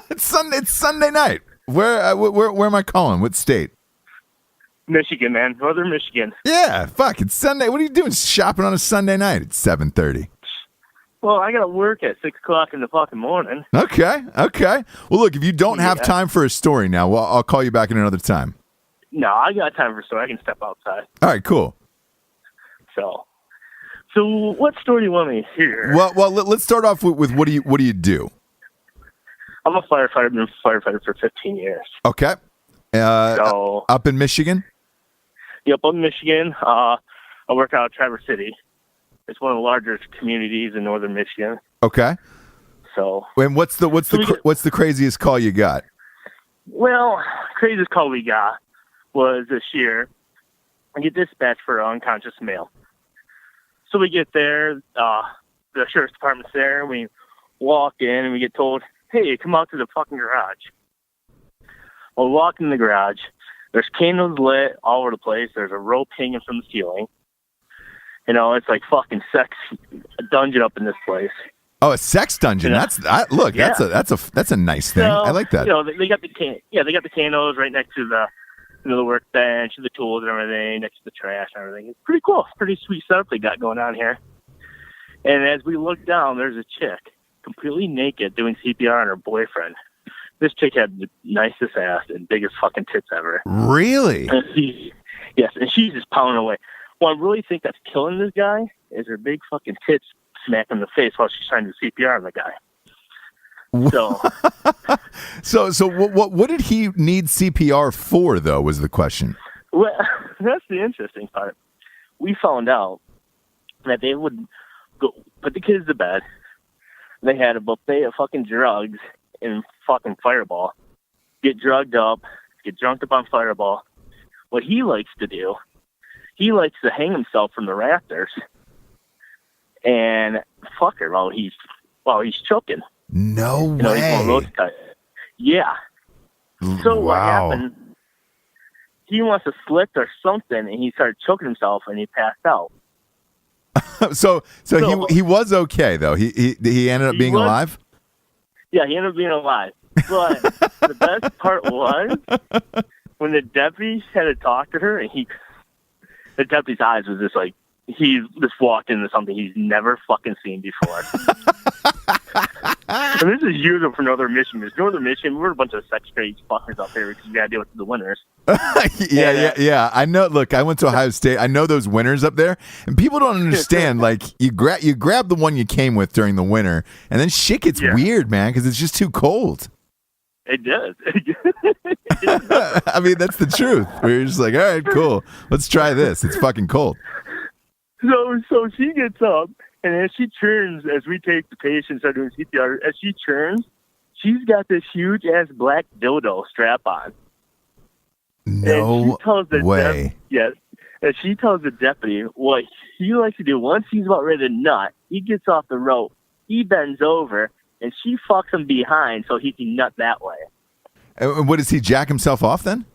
It's Sunday night. Where am I calling? What state? Michigan, man. Northern Michigan. Yeah, fuck. It's Sunday. What are you doing shopping on a Sunday night? It's 7:30. Well, I gotta work at 6 o'clock in the fucking morning. Okay. Well, look, if you don't have time for a story now, well, I'll call you back in another time. No, I got time for a story. I can step outside. All right, cool. So what story do you want me to hear? Well, let's start off with what do you do? I'm a firefighter. I've been a firefighter for 15 years. Okay. Up in Michigan? Yep, up in Michigan. I work out of Traverse City. It's one of the largest communities in northern Michigan. Okay. So. And what's the craziest call you got? Well, craziest call we got was this year. I get dispatched for an unconscious male. So we get there, the sheriff's department's there, and we walk in and we get told, hey, come out to the fucking garage. Well, we walk in the garage. There's candles lit all over the place. There's a rope hanging from the ceiling. It's like fucking sex dungeon up in this place. Oh, a sex dungeon. That's a nice thing. I like that. They got the candles right next to the workbench, the tools and everything, next to the trash and everything. It's pretty cool. It's pretty sweet setup they got going on here. And as we look down, there's a chick completely naked doing CPR on her boyfriend. This chick had the nicest ass and biggest fucking tits ever. Really? And she's just pounding away. Well, I really think that's killing this guy is her big fucking tits smack in the face while she's trying to do CPR on the guy. So what did he need CPR for, though, was the question. Well, that's the interesting part. We found out that they would go put the kids to bed. They had a buffet of fucking drugs and fucking Fireball. Get drugged up, get drunk up on Fireball. What he likes to do, he likes to hang himself from the rafters and fuck her while he's choking. No way. He's one of those types. Yeah. So what happened? He must have slipped or something, and he started choking himself, and he passed out. so he was okay though. He ended up being alive. Yeah, he ended up being alive. But the best part was when the deputy had to talk to her, and the deputy's eyes was just like he just walked into something he's never fucking seen before. And this is years for Northern Michigan. Because Northern Michigan, we're a bunch of sex crazy fuckers up there because we got to deal with the winners. Yeah. I know. Look, I went to Ohio State. I know those winners up there, and people don't understand. Like you grab the one you came with during the winter, and then shit gets weird, man, because it's just too cold. It does. I mean, that's the truth. We're just like, all right, cool. Let's try this. It's fucking cold. So she gets up, and as she turns, as we take the patient, start doing CPR, as she turns, she's got this huge-ass black dildo strap on. No way. Yes. And she tells the deputy what he likes to do. Once he's about ready to nut, he gets off the rope, he bends over, and she fucks him behind so he can nut that way. And what, does he jack himself off then?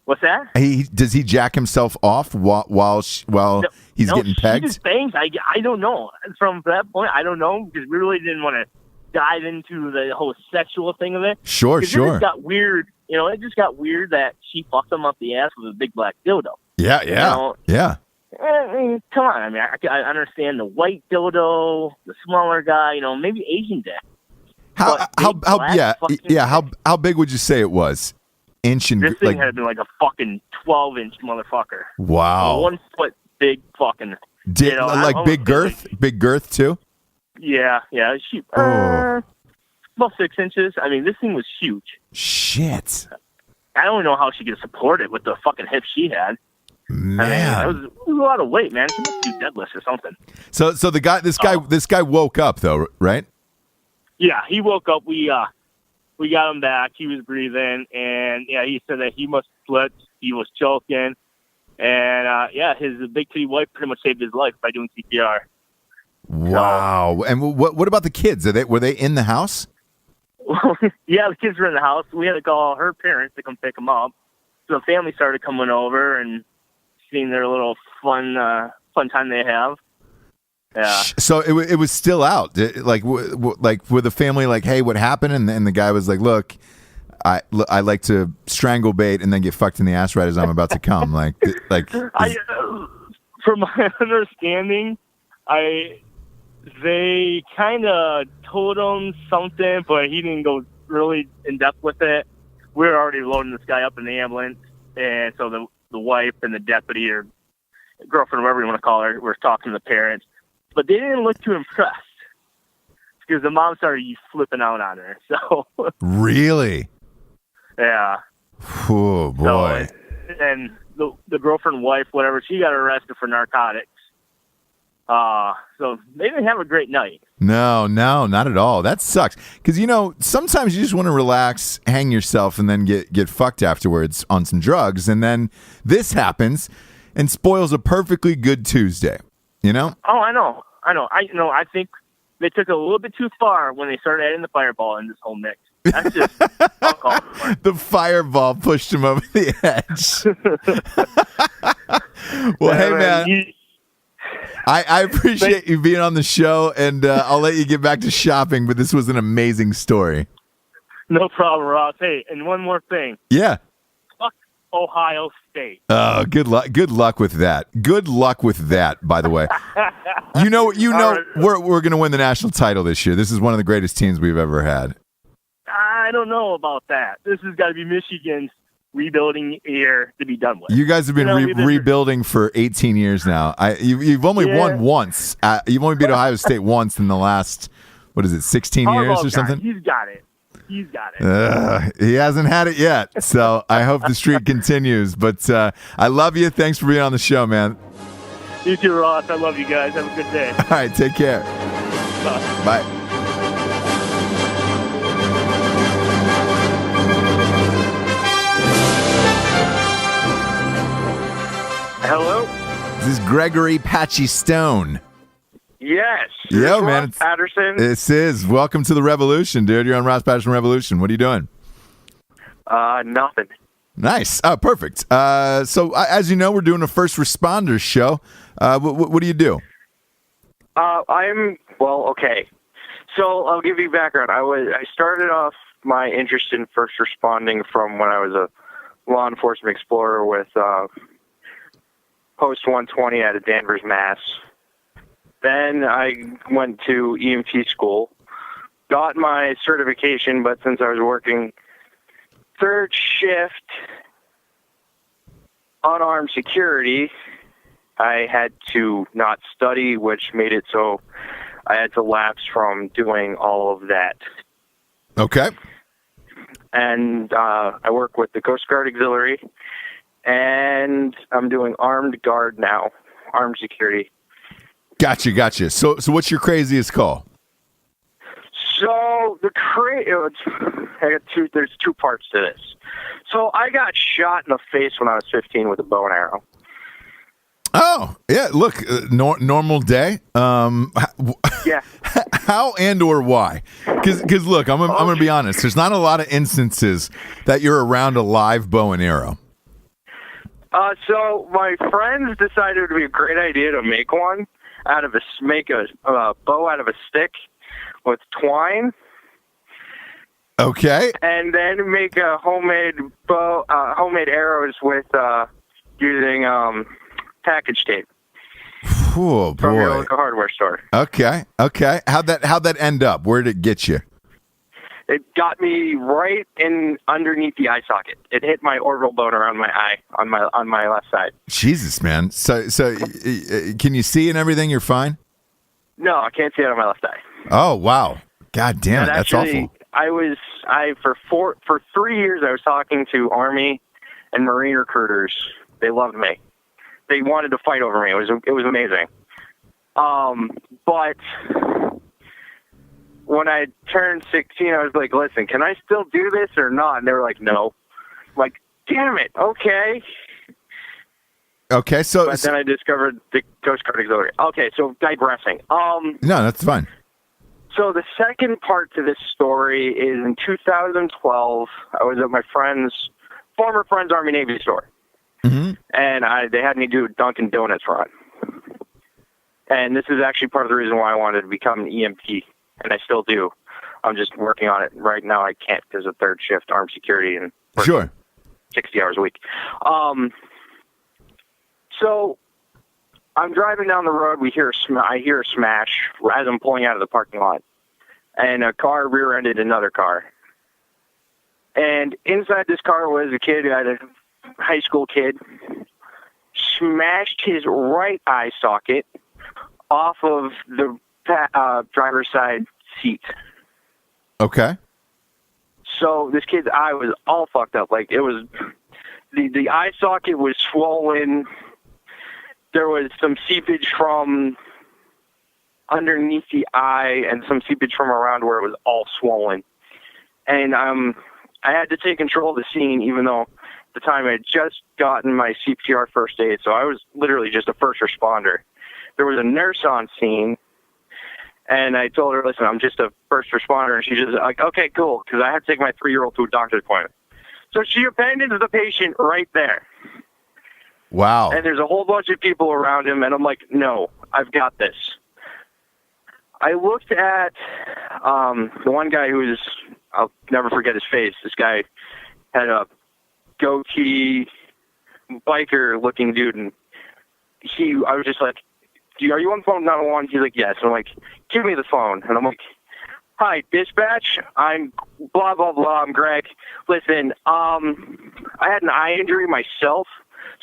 What's that? Does he jack himself off while he's getting pegged? She just bangs. I don't know. From that point, I don't know, because we really didn't want to dive into the whole sexual thing of it. Sure. It just got weird. It just got weird that she fucked him up the ass with a big black dildo. Yeah. I mean, come on. I mean, I understand the white dildo, the smaller guy. Maybe Asian dick. How big would you say it was? Inch and this thing had been like a fucking 12-inch motherfucker. Wow. 1 foot big fucking. Big girth? Big girth too? Yeah. She about 6 inches. I mean, this thing was huge. Shit. I don't know how she could support it with the fucking hips she had. Man, I mean, it was a lot of weight, man. She must do deadlifts or something. So this guy woke up though, right? Yeah, he woke up. We got him back. He was breathing, and he said that he must have slipped. He was choking, and his big kitty wife pretty much saved his life by doing CPR. Wow. And what about the kids? Were they in the house? Well, yeah, the kids were in the house. We had to call her parents to come pick them up. So the family started coming over and seeing their little fun time they have. Yeah. So it was still out. Like with the family, like, hey, what happened? And the guy was like, look, I like to strangle bait and then get fucked in the ass right as I'm about to come. From my understanding, they kind of told him something, but he didn't go really in depth with it. We were already loading this guy up in the ambulance, and so the wife and the deputy or girlfriend, whatever you want to call her, were talking to the parents. But they didn't look too impressed because the mom started flipping out on her. So really, yeah. Oh boy! So, and the girlfriend, wife, whatever, she got arrested for narcotics. So they didn't have a great night. No, not at all. That sucks because sometimes you just want to relax, hang yourself, and then get fucked afterwards on some drugs, and then this happens and spoils a perfectly good Tuesday. Oh, I know. I think they took it a little bit too far when they started adding the Fireball in this whole mix. That's just the Fireball pushed him over the edge. Well, hey, man. I appreciate you being on the show, and I'll let you get back to shopping, but this was an amazing story. No problem, Ross. Hey, and one more thing. Yeah. Fuck Ohio State. Oh, good luck. Good luck with that. Good luck with that, by the way. We're going to win the national title this year. This is one of the greatest teams we've ever had. I don't know about that. This has got to be Michigan's rebuilding year to be done with. You guys have been rebuilding for 18 years now. You've only won once. You've only beat Ohio State once in the last, 16 years or something? He's got it. He hasn't had it yet, so I hope the streak continues. But I love you. Thanks for being on the show, man. You too, Ross. I love you guys. Have a good day. All right, take care. Bye. Bye. Hello? This is Gregory Patchy Stone. Yes. Yo, Ross man. Patterson. This is. Welcome to the Revolution, dude. You're on Ross Patterson Revolution. What are you doing? Nothing. Nice. Oh, perfect. So, as you know, we're doing a first responders show. What do you do? Okay. So I'll give you background. I started off my interest in first responding from when I was a law enforcement explorer with Post 120 out of Danvers, Mass. Then I went to EMT school, got my certification, but since I was working third shift unarmed security, I had to not study, which made it so I had to lapse from doing all of that. Okay. And I work with the Coast Guard Auxiliary, and I'm doing armed guard now, armed security. Gotcha. So what's your craziest call? So there's two parts to this. So I got shot in the face when I was 15 with a bow and arrow. Oh, yeah. Look, normal day. Yeah. How and or why? Because look, I'm going to be honest. There's not a lot of instances that you're around a live bow and arrow. So my friends decided it would be a great idea to make one make a bow out of a stick with twine. Okay. And then make a homemade bow, homemade arrows with using package tape. Oh boy! From your local hardware store. Okay. How'd that end up? Where did it get you? It got me right in underneath the eye socket. It hit my orbital bone around my eye on my left side. Jesus, man. So can you see and everything? You're fine? No, I can't see it on my left eye. Oh wow! God damn it, that's actually, awful. For 3 years I was talking to Army and Marine recruiters. They loved me. They wanted to fight over me. It was amazing. But when I turned 16, I was like, listen, can I still do this or not? And they were like, no. I'm like, damn it. Okay. Okay, but then I discovered the Coast Guard Auxiliary. Okay, so digressing. No, that's fine. So the second part to this story is in 2012, I was at my former friend's Army Navy store. Mm-hmm. And they had me do a Dunkin' Donuts run. And this is actually part of the reason why I wanted to become an EMT. And I still do. I'm just working on it. Right now I can't because of third shift armed security and sure 60 hours a week. So I'm driving down the road. I hear a smash as I'm pulling out of the parking lot. And a car rear-ended another car. And inside this car was a kid, a high school kid, smashed his right eye socket off of the driver's side seat. Okay. So this kid's eye was all fucked up. Like, it was, the eye socket was swollen. There was some seepage from underneath the eye and some seepage from around where it was all swollen. And I had to take control of the scene, even though at the time I had just gotten my CPR first aid. So I was literally just a first responder. There was a nurse on scene. And I told her, listen, I'm just a first responder. And she's just like, okay, cool, because I had to take my 3-year-old to a doctor's appointment. So she abandons the patient right there. Wow. And there's a whole bunch of people around him, and I'm like, no, I've got this. I looked at the one guy I'll never forget his face. This guy had a goatee, biker-looking dude, and I was just like, are you on the phone 911? He's like, yes. And I'm like, give me the phone. And I'm like, hi, dispatch. I'm blah, blah, blah. I'm Greg. Listen, I had an eye injury myself,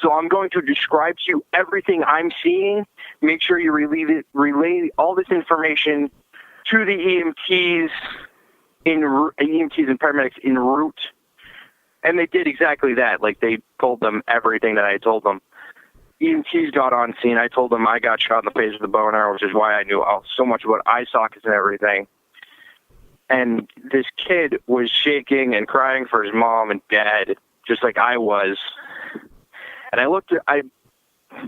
so I'm going to describe to you everything I'm seeing. Make sure you relay all this information to the EMTs and paramedics en route. And they did exactly that. Like, they told them everything that I told them. EMTs got on scene, I told them I got shot in the face with a bow and arrow, which is why I knew so much about eye sockets and everything. And this kid was shaking and crying for his mom and dad, just like I was. And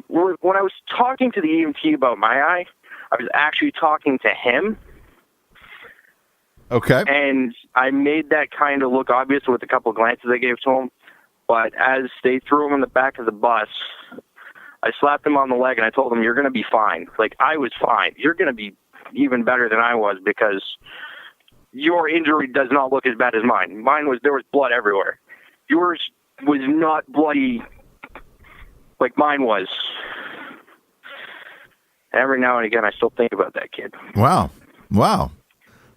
when I was talking to the EMT about my eye, I was actually talking to him. Okay. And I made that kind of look obvious with a couple of glances I gave to him. But as they threw him in the back of the bus, I slapped him on the leg and I told him, "You're going to be fine." Like, I was fine. You're going to be even better than I was, because your injury does not look as bad as mine. There was blood everywhere. Yours was not bloody like mine was. Every now and again, I still think about that kid. Wow.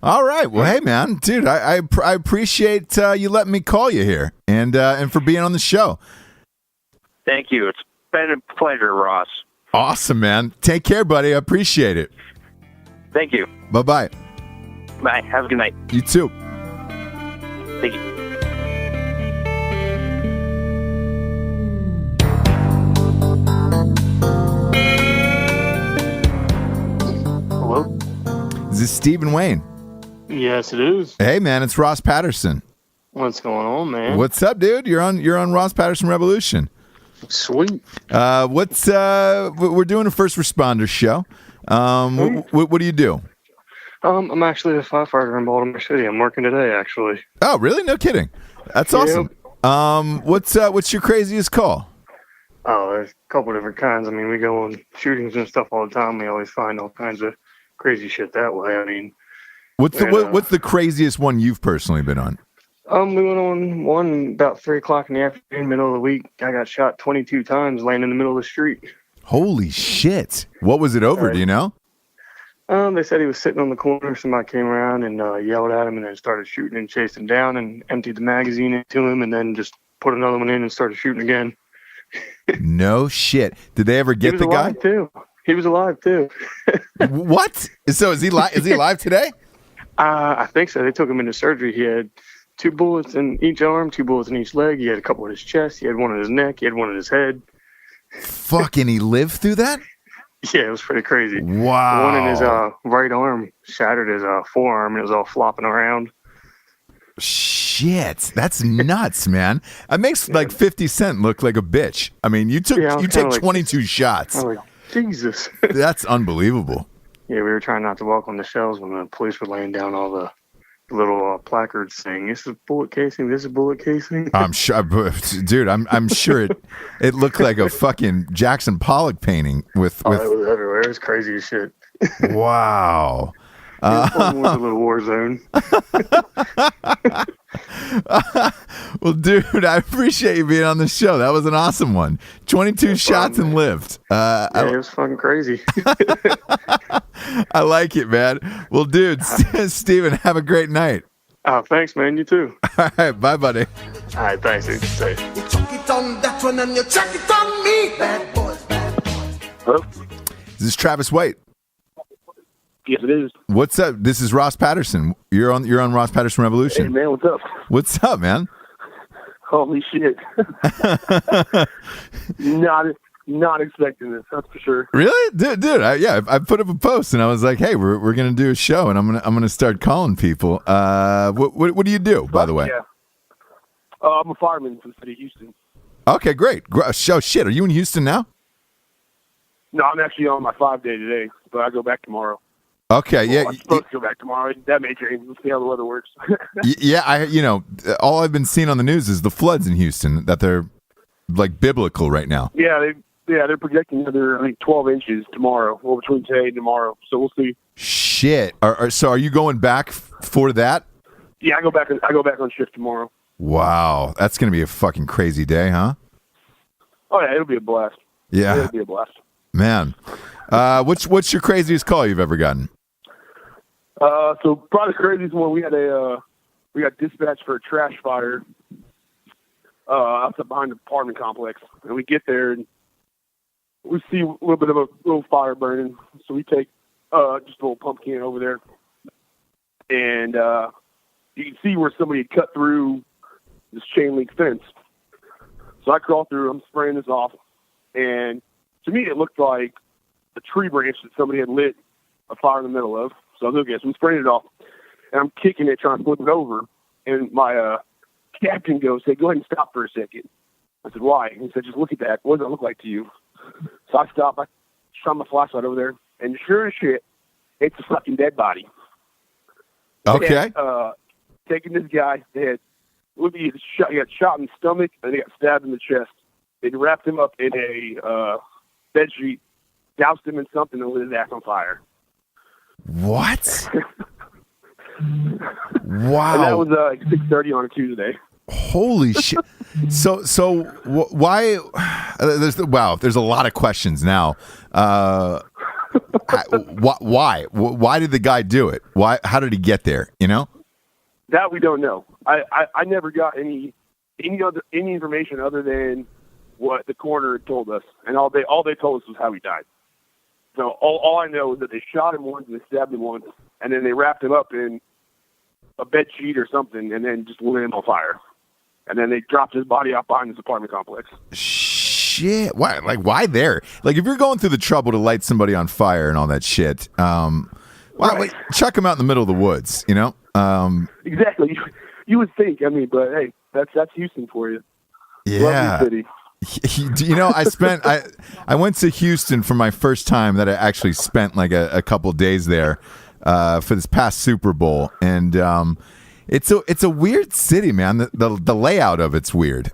All right. Well, hey, man, dude, I appreciate you letting me call you here and for being on the show. Thank you. It's been a pleasure, Ross. Awesome, man. Take care, buddy. I appreciate it. Thank you. Bye-bye. Bye. Have a good night. You too. Thank you. Hello? Is this Stephen Wayne? Yes, it is. Hey, man, it's Ross Patterson. What's going on, man? What's up, dude? You're on Ross Patterson Revolution. Sweet. We're doing a first responder show. What do you do? I'm actually a firefighter in Baltimore City. I'm working today, actually. Oh, really? No kidding. That's awesome. What's your craziest call? Oh, there's a couple different kinds. I mean, we go on shootings and stuff all the time. We always find all kinds of crazy shit that way. I mean, what's the craziest one you've personally been on? We went on one about 3:00 in the afternoon, middle of the week. I got shot 22 times laying in the middle of the street. Holy shit. What was it over? Do you know? They said he was sitting on the corner. Somebody came around and yelled at him and then started shooting and chased him down and emptied the magazine into him and then just put another one in and started shooting again. No shit. Did they ever get the guy? He was alive too. What? So is he alive today? I think so. They took him into surgery. He had 2 bullets in each arm, 2 bullets in each leg. He had a couple in his chest. He had one in his neck. He had one in his head. Fucking, he lived through that? Yeah, it was pretty crazy. Wow. One in his right arm shattered his forearm, and it was all flopping around. Shit, that's nuts, man. It makes like 50 Cent look like a bitch. I mean, you take like, 22 shots. I'm like, Jesus. That's unbelievable. Yeah, we were trying not to walk on the shelves when the police were laying down all the little placards saying, "This is bullet casing. This is bullet casing." I'm sure, dude. I'm sure it looked like a fucking Jackson Pollock painting with. It was everywhere. It was crazy as shit. Wow. It was a little war zone. Well, dude, I appreciate you being on the show. That was an awesome one. 22 shots and lived. Yeah, it was fucking crazy. I like it, man. Well, dude, Steven, have a great night. Oh, thanks, man. You too. All right, bye, buddy. All right, thanks, dude. Safe. You chuck it on that one and you chuck it on me. Bad boys, bad boys. Hello? Is this Travis White? Yes, it is. What's up? This is Ross Patterson. You're on Ross Patterson Revolution. Hey, man, what's up? What's up, man? Holy shit. Not expecting this, that's for sure. Really? Dude, I put up a post and I was like, hey, we're going to do a show and I'm going to start calling people. What do you do, by the way? Yeah. I'm a fireman from the city of Houston. Okay, great. So, shit, are you in Houston now? No, I'm actually on my 5-day today, but I go back tomorrow. Okay, yeah. I'm supposed to go back tomorrow. That may change. We'll see how the weather works. Yeah, all I've been seeing on the news is the floods in Houston, that they're like biblical right now. Yeah, they're projecting another 12 inches tomorrow. Well, between today and tomorrow, so we'll see. Shit. So are you going back for that? Yeah, I go back on shift tomorrow. Wow, that's gonna be a fucking crazy day, huh? Oh yeah, it'll be a blast. Yeah, it'll be a blast. Man, what's your craziest call you've ever gotten? So probably the craziest one, we got dispatched for a trash fire outside behind the apartment complex, and we get there and we see a little bit of a little fire burning. So we take just a little pumpkin over there, and you can see where somebody had cut through this chain link fence. So I crawl through, I'm spraying this off, and to me, it looked like a tree branch that somebody had lit a fire in the middle of. So I was okay, so I'm spraying it off, and I'm kicking it, trying to flip it over. And my captain goes, "Hey, go ahead and stop for a second." I said, "Why?" He said, "Just look at that. What does it look like to you?" So I stopped. I shone my flashlight over there, and sure as shit, it's a fucking dead body. Okay. They had, taking this guy, he got shot in the stomach, and he got stabbed in the chest. They wrapped him up in a bed sheet, doused him in something, and lit his ass on fire. What? Wow. And that was 6:30 on a Tuesday. Holy shit. So why there's a lot of questions now. Why did the guy do it? How did he get there, you know? That we don't know. I never got any information other than what the coroner had told us, and all they told us was how he died. So all I know is that they shot him once and they stabbed him once, and then they wrapped him up in a bed sheet or something, and then just lit him on fire. And then they dropped his body out behind this apartment complex. Shit. Why? Like, why there? Like, if you're going through the trouble to light somebody on fire and all that shit, like, chuck him out in the middle of the woods, you know? Exactly. You would think. I mean, but hey, that's Houston for you. Yeah. Lovely city. You know, I went to Houston for my first time that I actually spent like a couple days there for this past Super Bowl, and it's a weird city, man. The layout of it's weird,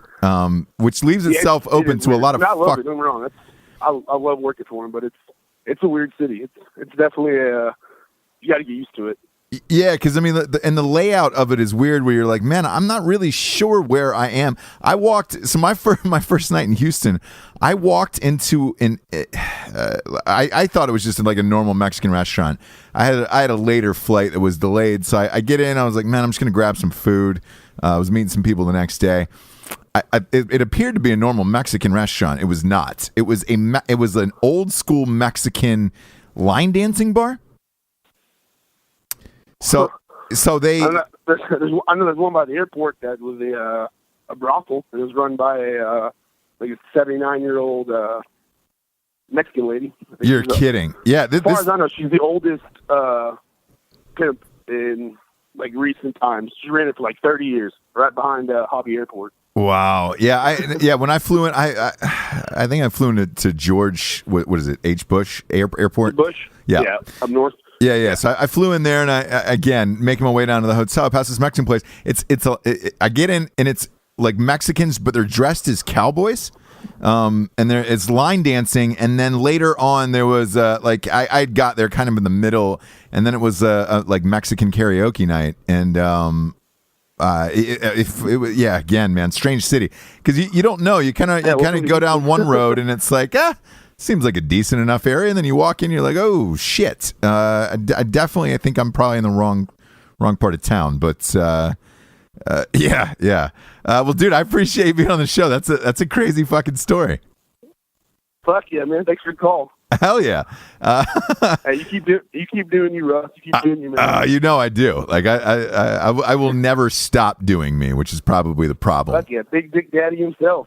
which leaves itself open to a lot of. I love it. Don't get me wrong. I love working for him, but it's a weird city. It's definitely you got to get used to it. Yeah, because I mean, the layout of it is weird. Where you're like, man, I'm not really sure where I am. I walked. So my first night in Houston, I walked into I thought it was just like a normal Mexican restaurant. I had a later flight that was delayed, so I get in. I was like, man, I'm just gonna grab some food. I was meeting some people the next day. It appeared to be a normal Mexican restaurant. It was not. It was an old school Mexican line dancing bar. So they. I know there's one by the airport that was a brothel. It was run by a 79-year-old Mexican lady. You're kidding? Yeah. As far as I know, she's the oldest pimp in like recent times. She ran it for like 30 years, right behind Hobby Airport. Wow. Yeah. When I flew in, I think I flew into George. What is it? H. Bush Airport. Bush. Yeah. Up north. Yeah. So I flew in there, and I again making my way down to the hotel past this Mexican place. I get in, and it's like Mexicans, but they're dressed as cowboys. And it's line dancing, and then later on there was I got there kind of in the middle, and then it was like Mexican karaoke night, and again, man, strange city, because you don't know, you kind of go down one road and it's like seems like a decent enough area, and then you walk in, you're like, oh shit, I think I'm probably in the wrong part of town, but yeah. Well, dude, I appreciate you being on the show. That's a crazy fucking story. Fuck yeah, man! Thanks for the call. Hell yeah. Hey, you keep doing you, Russ. You keep doing you, man. You know I do. Like I will never stop doing me, which is probably the problem. Fuck yeah, Big Dick Daddy himself.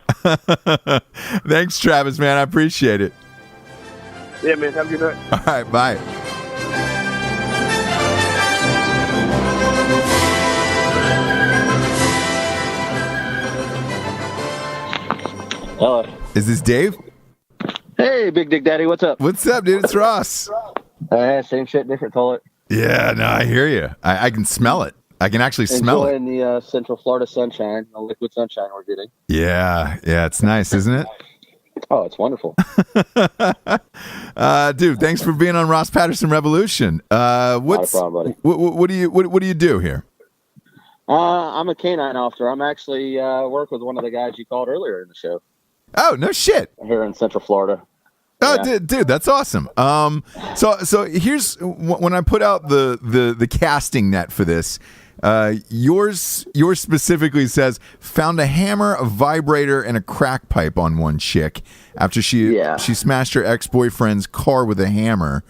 Thanks, Travis, man. I appreciate it. Yeah, man. Have a good night. All right, bye. Hello. Is this Dave? Hey, Big Dick Daddy, what's up? What's up, dude? It's Ross. Same shit, different toilet. Yeah, no, I hear you. I can smell it. I can actually smell it. Enjoying the Central Florida sunshine, the liquid sunshine we're getting. Yeah, it's nice, isn't it? Oh, it's wonderful. Dude, thanks for being on Ross Patterson Revolution. Not a problem, buddy. What do you do here? I'm a canine officer. I'm actually work with one of the guys you called earlier in the show. Oh, no shit. Here in Central Florida. Oh, yeah. Dude, that's awesome. So here's when I put out the casting net for this. Yours specifically says found a hammer, a vibrator, and a crack pipe on one chick after she smashed her ex-boyfriend's car with a hammer.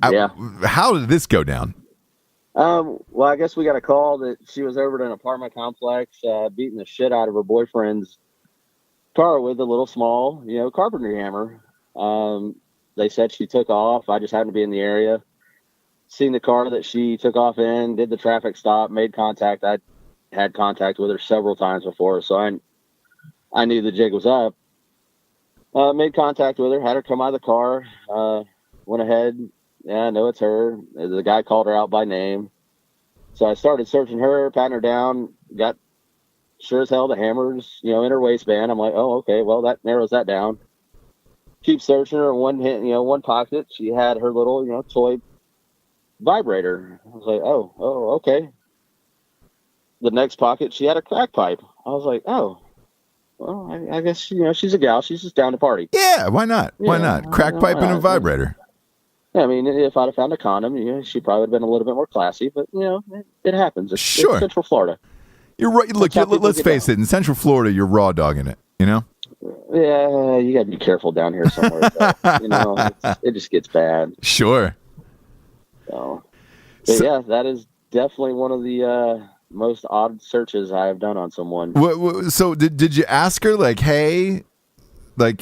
How did this go down? Well, I guess we got a call that she was over at an apartment complex beating the shit out of her boyfriend's car with a little small, carpentry hammer. They said she took off. I just happened to be in the area, seen the car that she took off in, did the traffic stop, made contact. I had contact with her several times before, so I knew the jig was up. Made contact with her, had her come out of the car, went ahead. Yeah, I know it's her. The guy called her out by name. So I started searching her, patting her down, got sure as hell the hammers, in her waistband. I'm like, oh, okay, well, that narrows that down. Keep searching her. One pocket, she had her little, toy vibrator. I was like, oh, okay. The next pocket, she had a crack pipe. I was like, oh, well, I guess, she's a gal. She's just down to party. Yeah, why not? Why not? Crack pipe and a vibrator. Yeah, I mean, if I'd have found a condom, she probably would have been a little bit more classy, but, it happens. It's Central Florida. You're right. Look, let's face it. In Central Florida, you're raw dogging it, Yeah, you got to be careful down here somewhere. But, it just gets bad. Sure. So, yeah, that is definitely one of the most odd searches I have done on someone. So did you ask her, like, hey, like,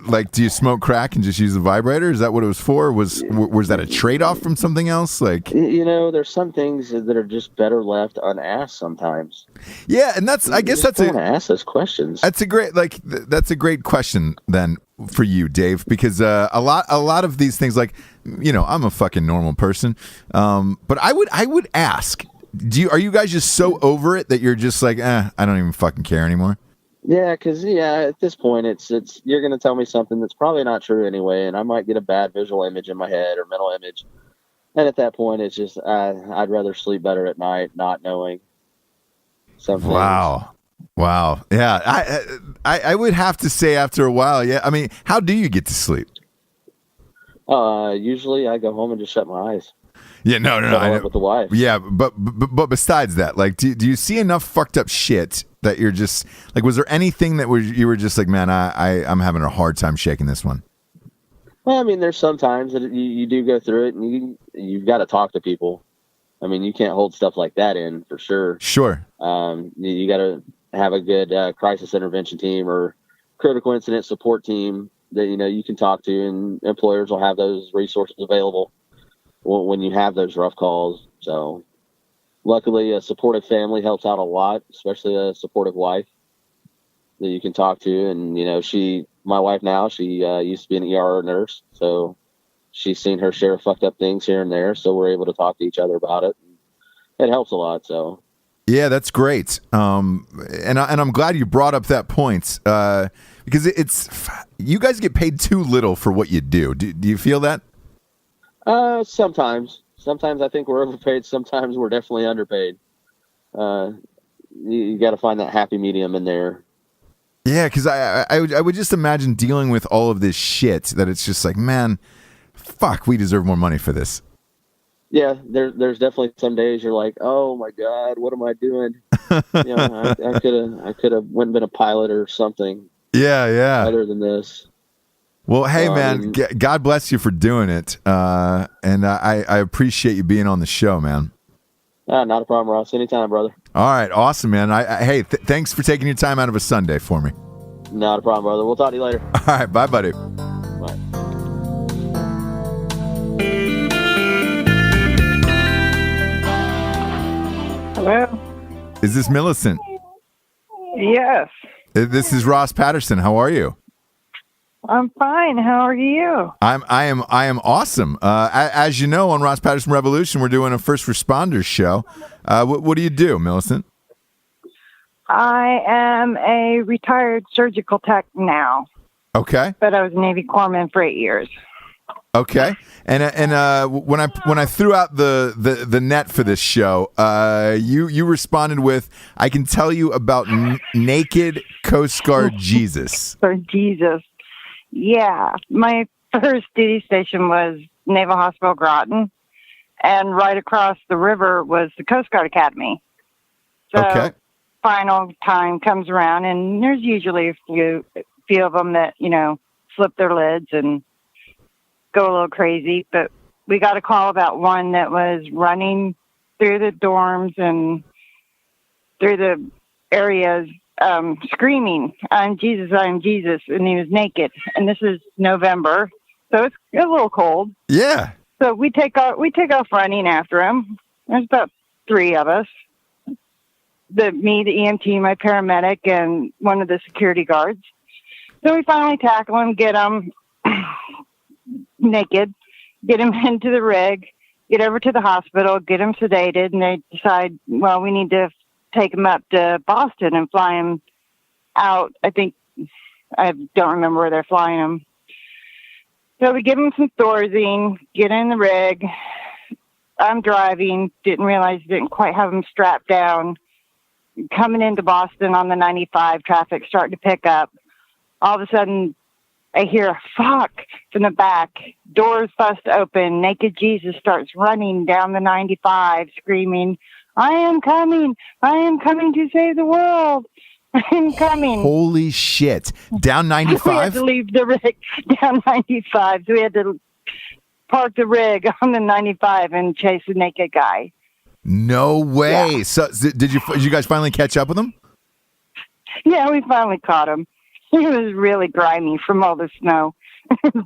like, do you smoke crack and just use the vibrator? Is that what it was for? Was that a trade-off from something else? Like, there's some things that are just better left unasked sometimes. Yeah, and I guess that's don't ask those questions. That's a great question then for you, Dave, because a lot of these things, like, I'm a fucking normal person, but I would ask, are you guys just so over it that you're just like, I don't even fucking care anymore? Yeah, because at this point, it's you're going to tell me something that's probably not true anyway, and I might get a bad visual image in my head or mental image, and at that point, it's just I'd rather sleep better at night not knowing something. Wow, yeah, I would have to say after a while, yeah. I mean, how do you get to sleep? Usually I go home and just shut my eyes. Yeah, no. With the wife. Yeah, but besides that, like, do you see enough fucked up shit that you're just like? Was there anything that you were just like, man, I'm having a hard time shaking this one? Well, I mean, there's some times that you do go through it, and you've got to talk to people. I mean, you can't hold stuff like that in for sure. Sure. You got to have a good crisis intervention team or critical incident support team that you can talk to, and employers will have those resources available when you have those rough calls. So luckily a supportive family helps out a lot, especially a supportive wife that you can talk to. And, my wife now, she used to be an ER nurse. So she's seen her share of fucked up things here and there. So we're able to talk to each other about it. It helps a lot. So. Yeah, that's great. And I'm glad you brought up that point, because you guys get paid too little for what you do. Do you feel that? Sometimes I think we're overpaid. Sometimes we're definitely underpaid. You got to find that happy medium in there. Yeah, because I would just imagine dealing with all of this shit that it's just like, man, fuck, we deserve more money for this. Yeah, there's definitely some days you're like, oh my God, what am I doing? I could have went and been a pilot or something. Yeah. Other than this. Well, hey, man, God bless you for doing it. And I appreciate you being on the show, man. Not a problem, Ross. Anytime, brother. All right. Awesome, man. Hey, thanks for taking your time out of a Sunday for me. Not a problem, brother. We'll talk to you later. All right. Bye, buddy. Bye. Hello? Is this Millicent? Yes. This is Ross Patterson. How are you? I'm fine. How are you? I am awesome. As you know, on Ross Patterson Revolution, we're doing a first responders show. What do you do, Millicent? I am a retired surgical tech now. Okay. But I was a Navy corpsman for 8 years. Okay. And when I threw out the net for this show, you responded with, I can tell you about naked Coast Guard Jesus. For Jesus. Yeah. My first duty station was Naval Hospital Groton, and right across the river was the Coast Guard Academy. So okay. Final time comes around, and there's usually a few of them that, slip their lids and go a little crazy. But we got a call about one that was running through the dorms and through the areas screaming, "I'm Jesus, I'm Jesus," and he was naked. And this is November, so it's a little cold. Yeah. So we take off running after him. There's about 3 of us. Me, the EMT, my paramedic, and one of the security guards. So we finally tackle him, get him naked, get him into the rig, get over to the hospital, get him sedated, and they decide, well, we need to take him up to Boston and fly him out. I don't remember where they're flying him. So we give him some Thorazine, get in the rig. I'm driving, didn't realize, didn't quite have him strapped down. Coming into Boston on the 95, traffic starting to pick up. All of a sudden, I hear "fuck" from the back. Doors bust open. Naked Jesus starts running down the 95, screaming, I am coming to save the world. I am coming." Holy shit. Down 95? We had to leave the rig down 95. So we had to park the rig on the 95 and chase the naked guy. No way. Yeah. So did you guys finally catch up with him? Yeah, we finally caught him. He was really grimy from all the snow.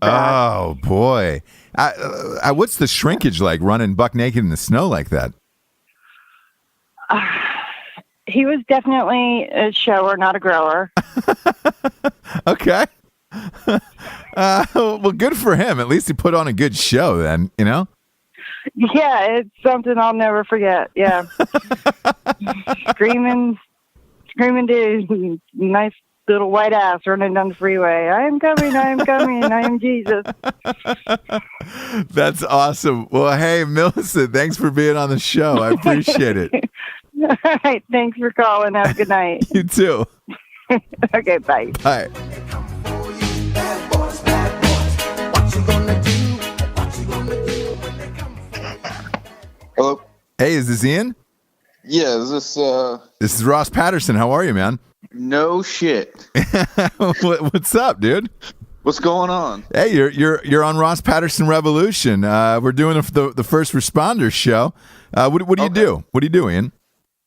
Oh, boy. What's the shrinkage like running buck naked in the snow like that? He was definitely a shower, not a grower. Okay. Well, good for him. At least he put on a good show then, you know? Yeah, it's something I'll never forget. Yeah. Screaming dude, nice little white ass running down the freeway. I am coming, I am Jesus. That's awesome. Well, hey, Millicent, thanks for being on the show. I appreciate it. All right, thanks for calling. Have a good night. You too. Okay, bye. Bye. Hello. Hey, is this Ian? Yeah, is this This is Ross Patterson. How are you, man? No shit. What's up, dude? What's going on? Hey, you're on Ross Patterson Revolution. We're doing the first responders show. What do you do? What do you do, Ian?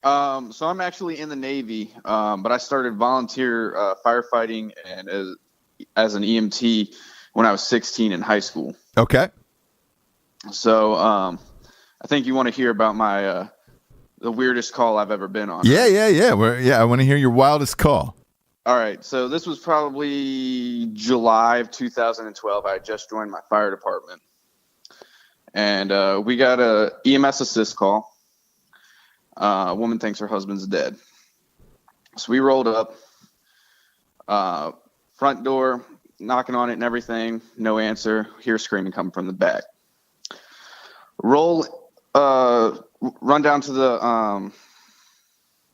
So I'm actually in the Navy, but I started volunteer firefighting and as an EMT when I was 16 in high school. Okay. So I think you want to hear about my the weirdest call I've ever been on. Yeah. I want to hear your wildest call. All right. So this was probably July of 2012. I had just joined my fire department, and we got a EMS assist call. A woman thinks her husband's dead. So we rolled up, front door, knocking on it and everything. No answer. Hear screaming coming from the back. Run down to the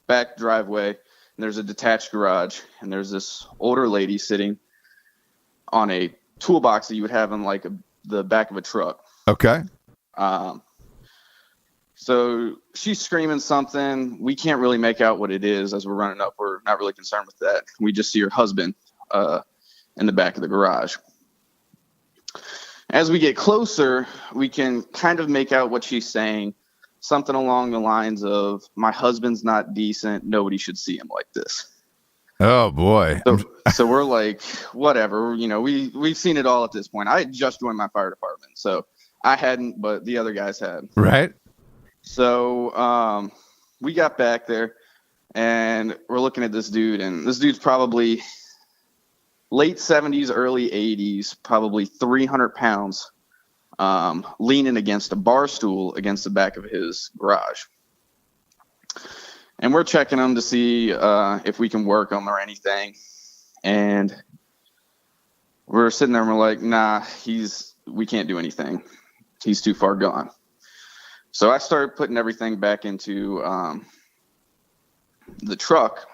back driveway, and there's a detached garage, and there's this older lady sitting on a toolbox that you would have in like the back of a truck. Okay. So she's screaming something. We can't really make out what it is as we're running up. We're not really concerned with that. We just see her husband in the back of the garage. As we get closer, we can kind of make out what she's saying. Something along the lines of, my husband's not decent. Nobody should see him like this. Oh, boy. So we're like, whatever. You know, we've seen it all at this point. I had just joined my fire department, so I hadn't, but the other guys had. Right. So we got back there, and we're looking at this dude, and this dude's probably late 70s, early 80s, probably 300 pounds, leaning against a bar stool against the back of his garage. And we're checking him to see if we can work him or anything. And we're sitting there and we're like, nah, we can't do anything. He's too far gone. So I started putting everything back into the truck.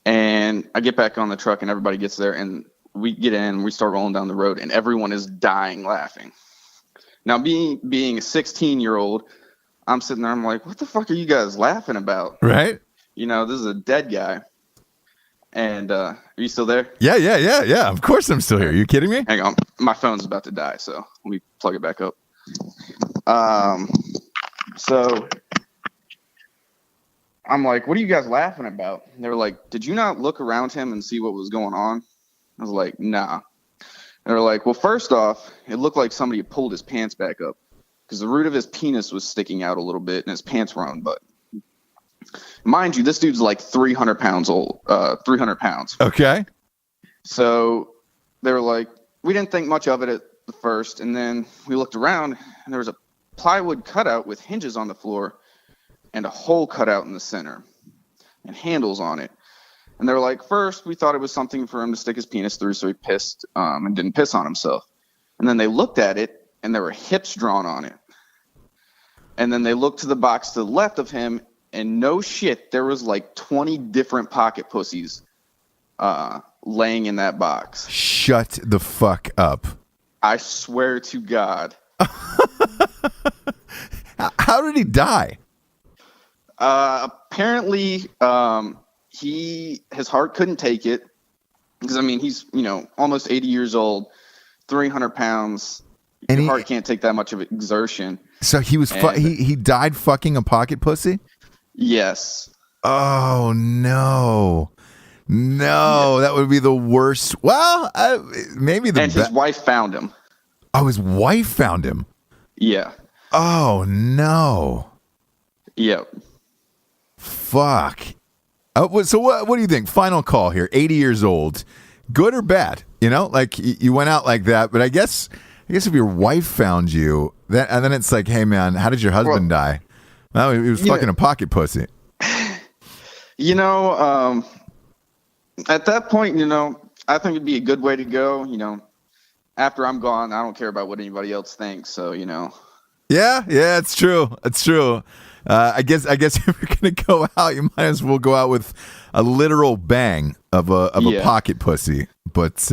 And I get back on the truck and everybody gets there, and we get in, we start rolling down the road, and everyone is dying laughing. Now, being a 16-year-old, I'm sitting there, I'm like, what the fuck are you guys laughing about? Right. You know, this is a dead guy. And are you still there? Yeah. Of course I'm still here. Are you kidding me? Hang on. My phone's about to die, so let me plug it back up. So I'm like, what are you guys laughing about? And they were like, did you not look around him and see what was going on? I was like, nah. They were like, well, first off, it looked like somebody had pulled his pants back up because the root of his penis was sticking out a little bit and his pants were unbuttoned. Mind you, this dude's like 300 pounds old, 300 pounds. Okay. So they were like, we didn't think much of it at the first. And then we looked around and there was a plywood cutout with hinges on the floor and a hole cut out in the center and handles on it. And they were like, first, we thought it was something for him to stick his penis through so he pissed and didn't piss on himself. And then they looked at it and there were hips drawn on it. And then they looked to the box to the left of him and no shit, there was like 20 different pocket pussies laying in that box. Shut the fuck up. I swear to God. How did he die? Apparently, his heart couldn't take it because, I mean, he's, almost 80 years old, 300 pounds. And your heart can't take that much of exertion. So he was he died fucking a pocket pussy? Yes. Oh, no. No, that would be the worst. Well, maybe the And his wife found him. Oh, his wife found him? Yeah. Oh, no. Yep. Fuck. So what do you think? Final call here. 80 years old. Good or bad? Like you went out like that, but I guess if your wife found you, and then it's like, hey, man, how did your husband die? Well, he was fucking a pocket pussy. At that point, I think it'd be a good way to go. After I'm gone, I don't care about what anybody else thinks. So, Yeah, it's true. It's true. I guess if you're gonna go out, you might as well go out with a literal bang of a pocket pussy. But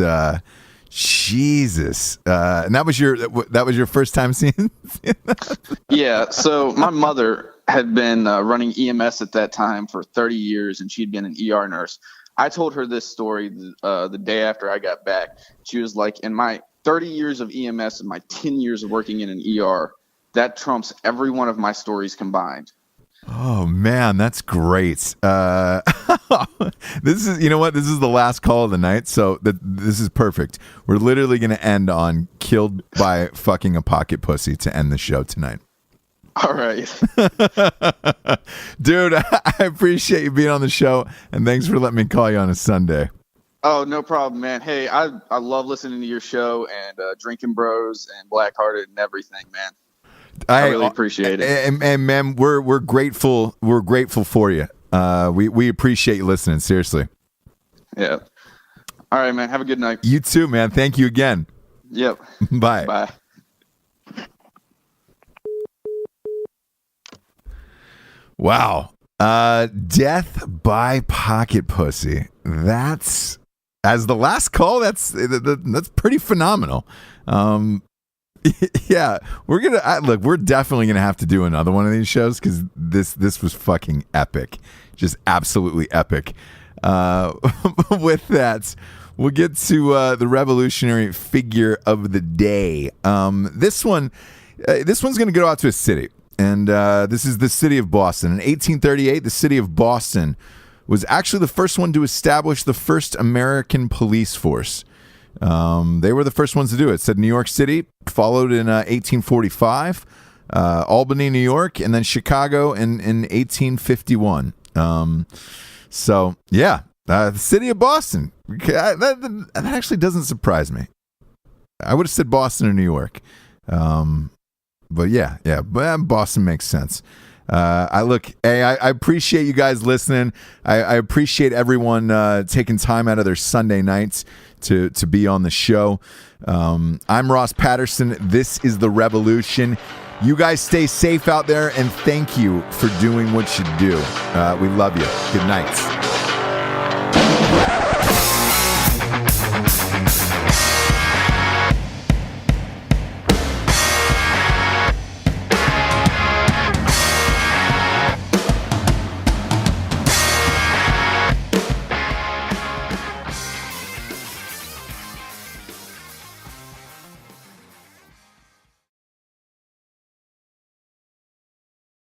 Jesus, and that was your first time seeing that? Yeah. So my mother had been running EMS at that time for 30 years, and she'd been an ER nurse. I told her this story the day after I got back. She was like, in my 30 years of EMS and my 10 years of working in an ER, that trumps every one of my stories combined. Oh, man, that's great. This is, this is the last call of the night, so this is perfect. We're literally going to end on killed by fucking a pocket pussy to end the show tonight. All right. Dude, I appreciate you being on the show, and thanks for letting me call you on a Sunday. Oh, no problem, man. Hey, I love listening to your show and Drinking Bros and Blackhearted and everything, man. I really appreciate it. And man, we're grateful. We're grateful for you. We appreciate you listening. Seriously. Yeah. All right, man. Have a good night. You too, man. Thank you again. Yep. Bye. Bye. Wow. Death by pocket pussy. That's, as the last call, that's pretty phenomenal. Yeah, we're definitely gonna have to do another one of these shows because this was fucking epic, just absolutely epic. With that, we'll get to the revolutionary figure of the day. This one's gonna go out to a city, and this is the city of Boston. In 1838, the city of Boston was actually the first one to establish the first American police force. They were the first ones to do it. It said New York City, followed in 1845, Albany, New York, and then Chicago in 1851. So, yeah, the city of Boston. That actually doesn't surprise me. I would have said Boston or New York. But yeah, but Boston makes sense. I appreciate you guys listening. I appreciate everyone taking time out of their Sunday nights to be on the show. I'm Ross Patterson. This is The Revolution. You guys stay safe out there, and thank you for doing what you do. We love you. Good night.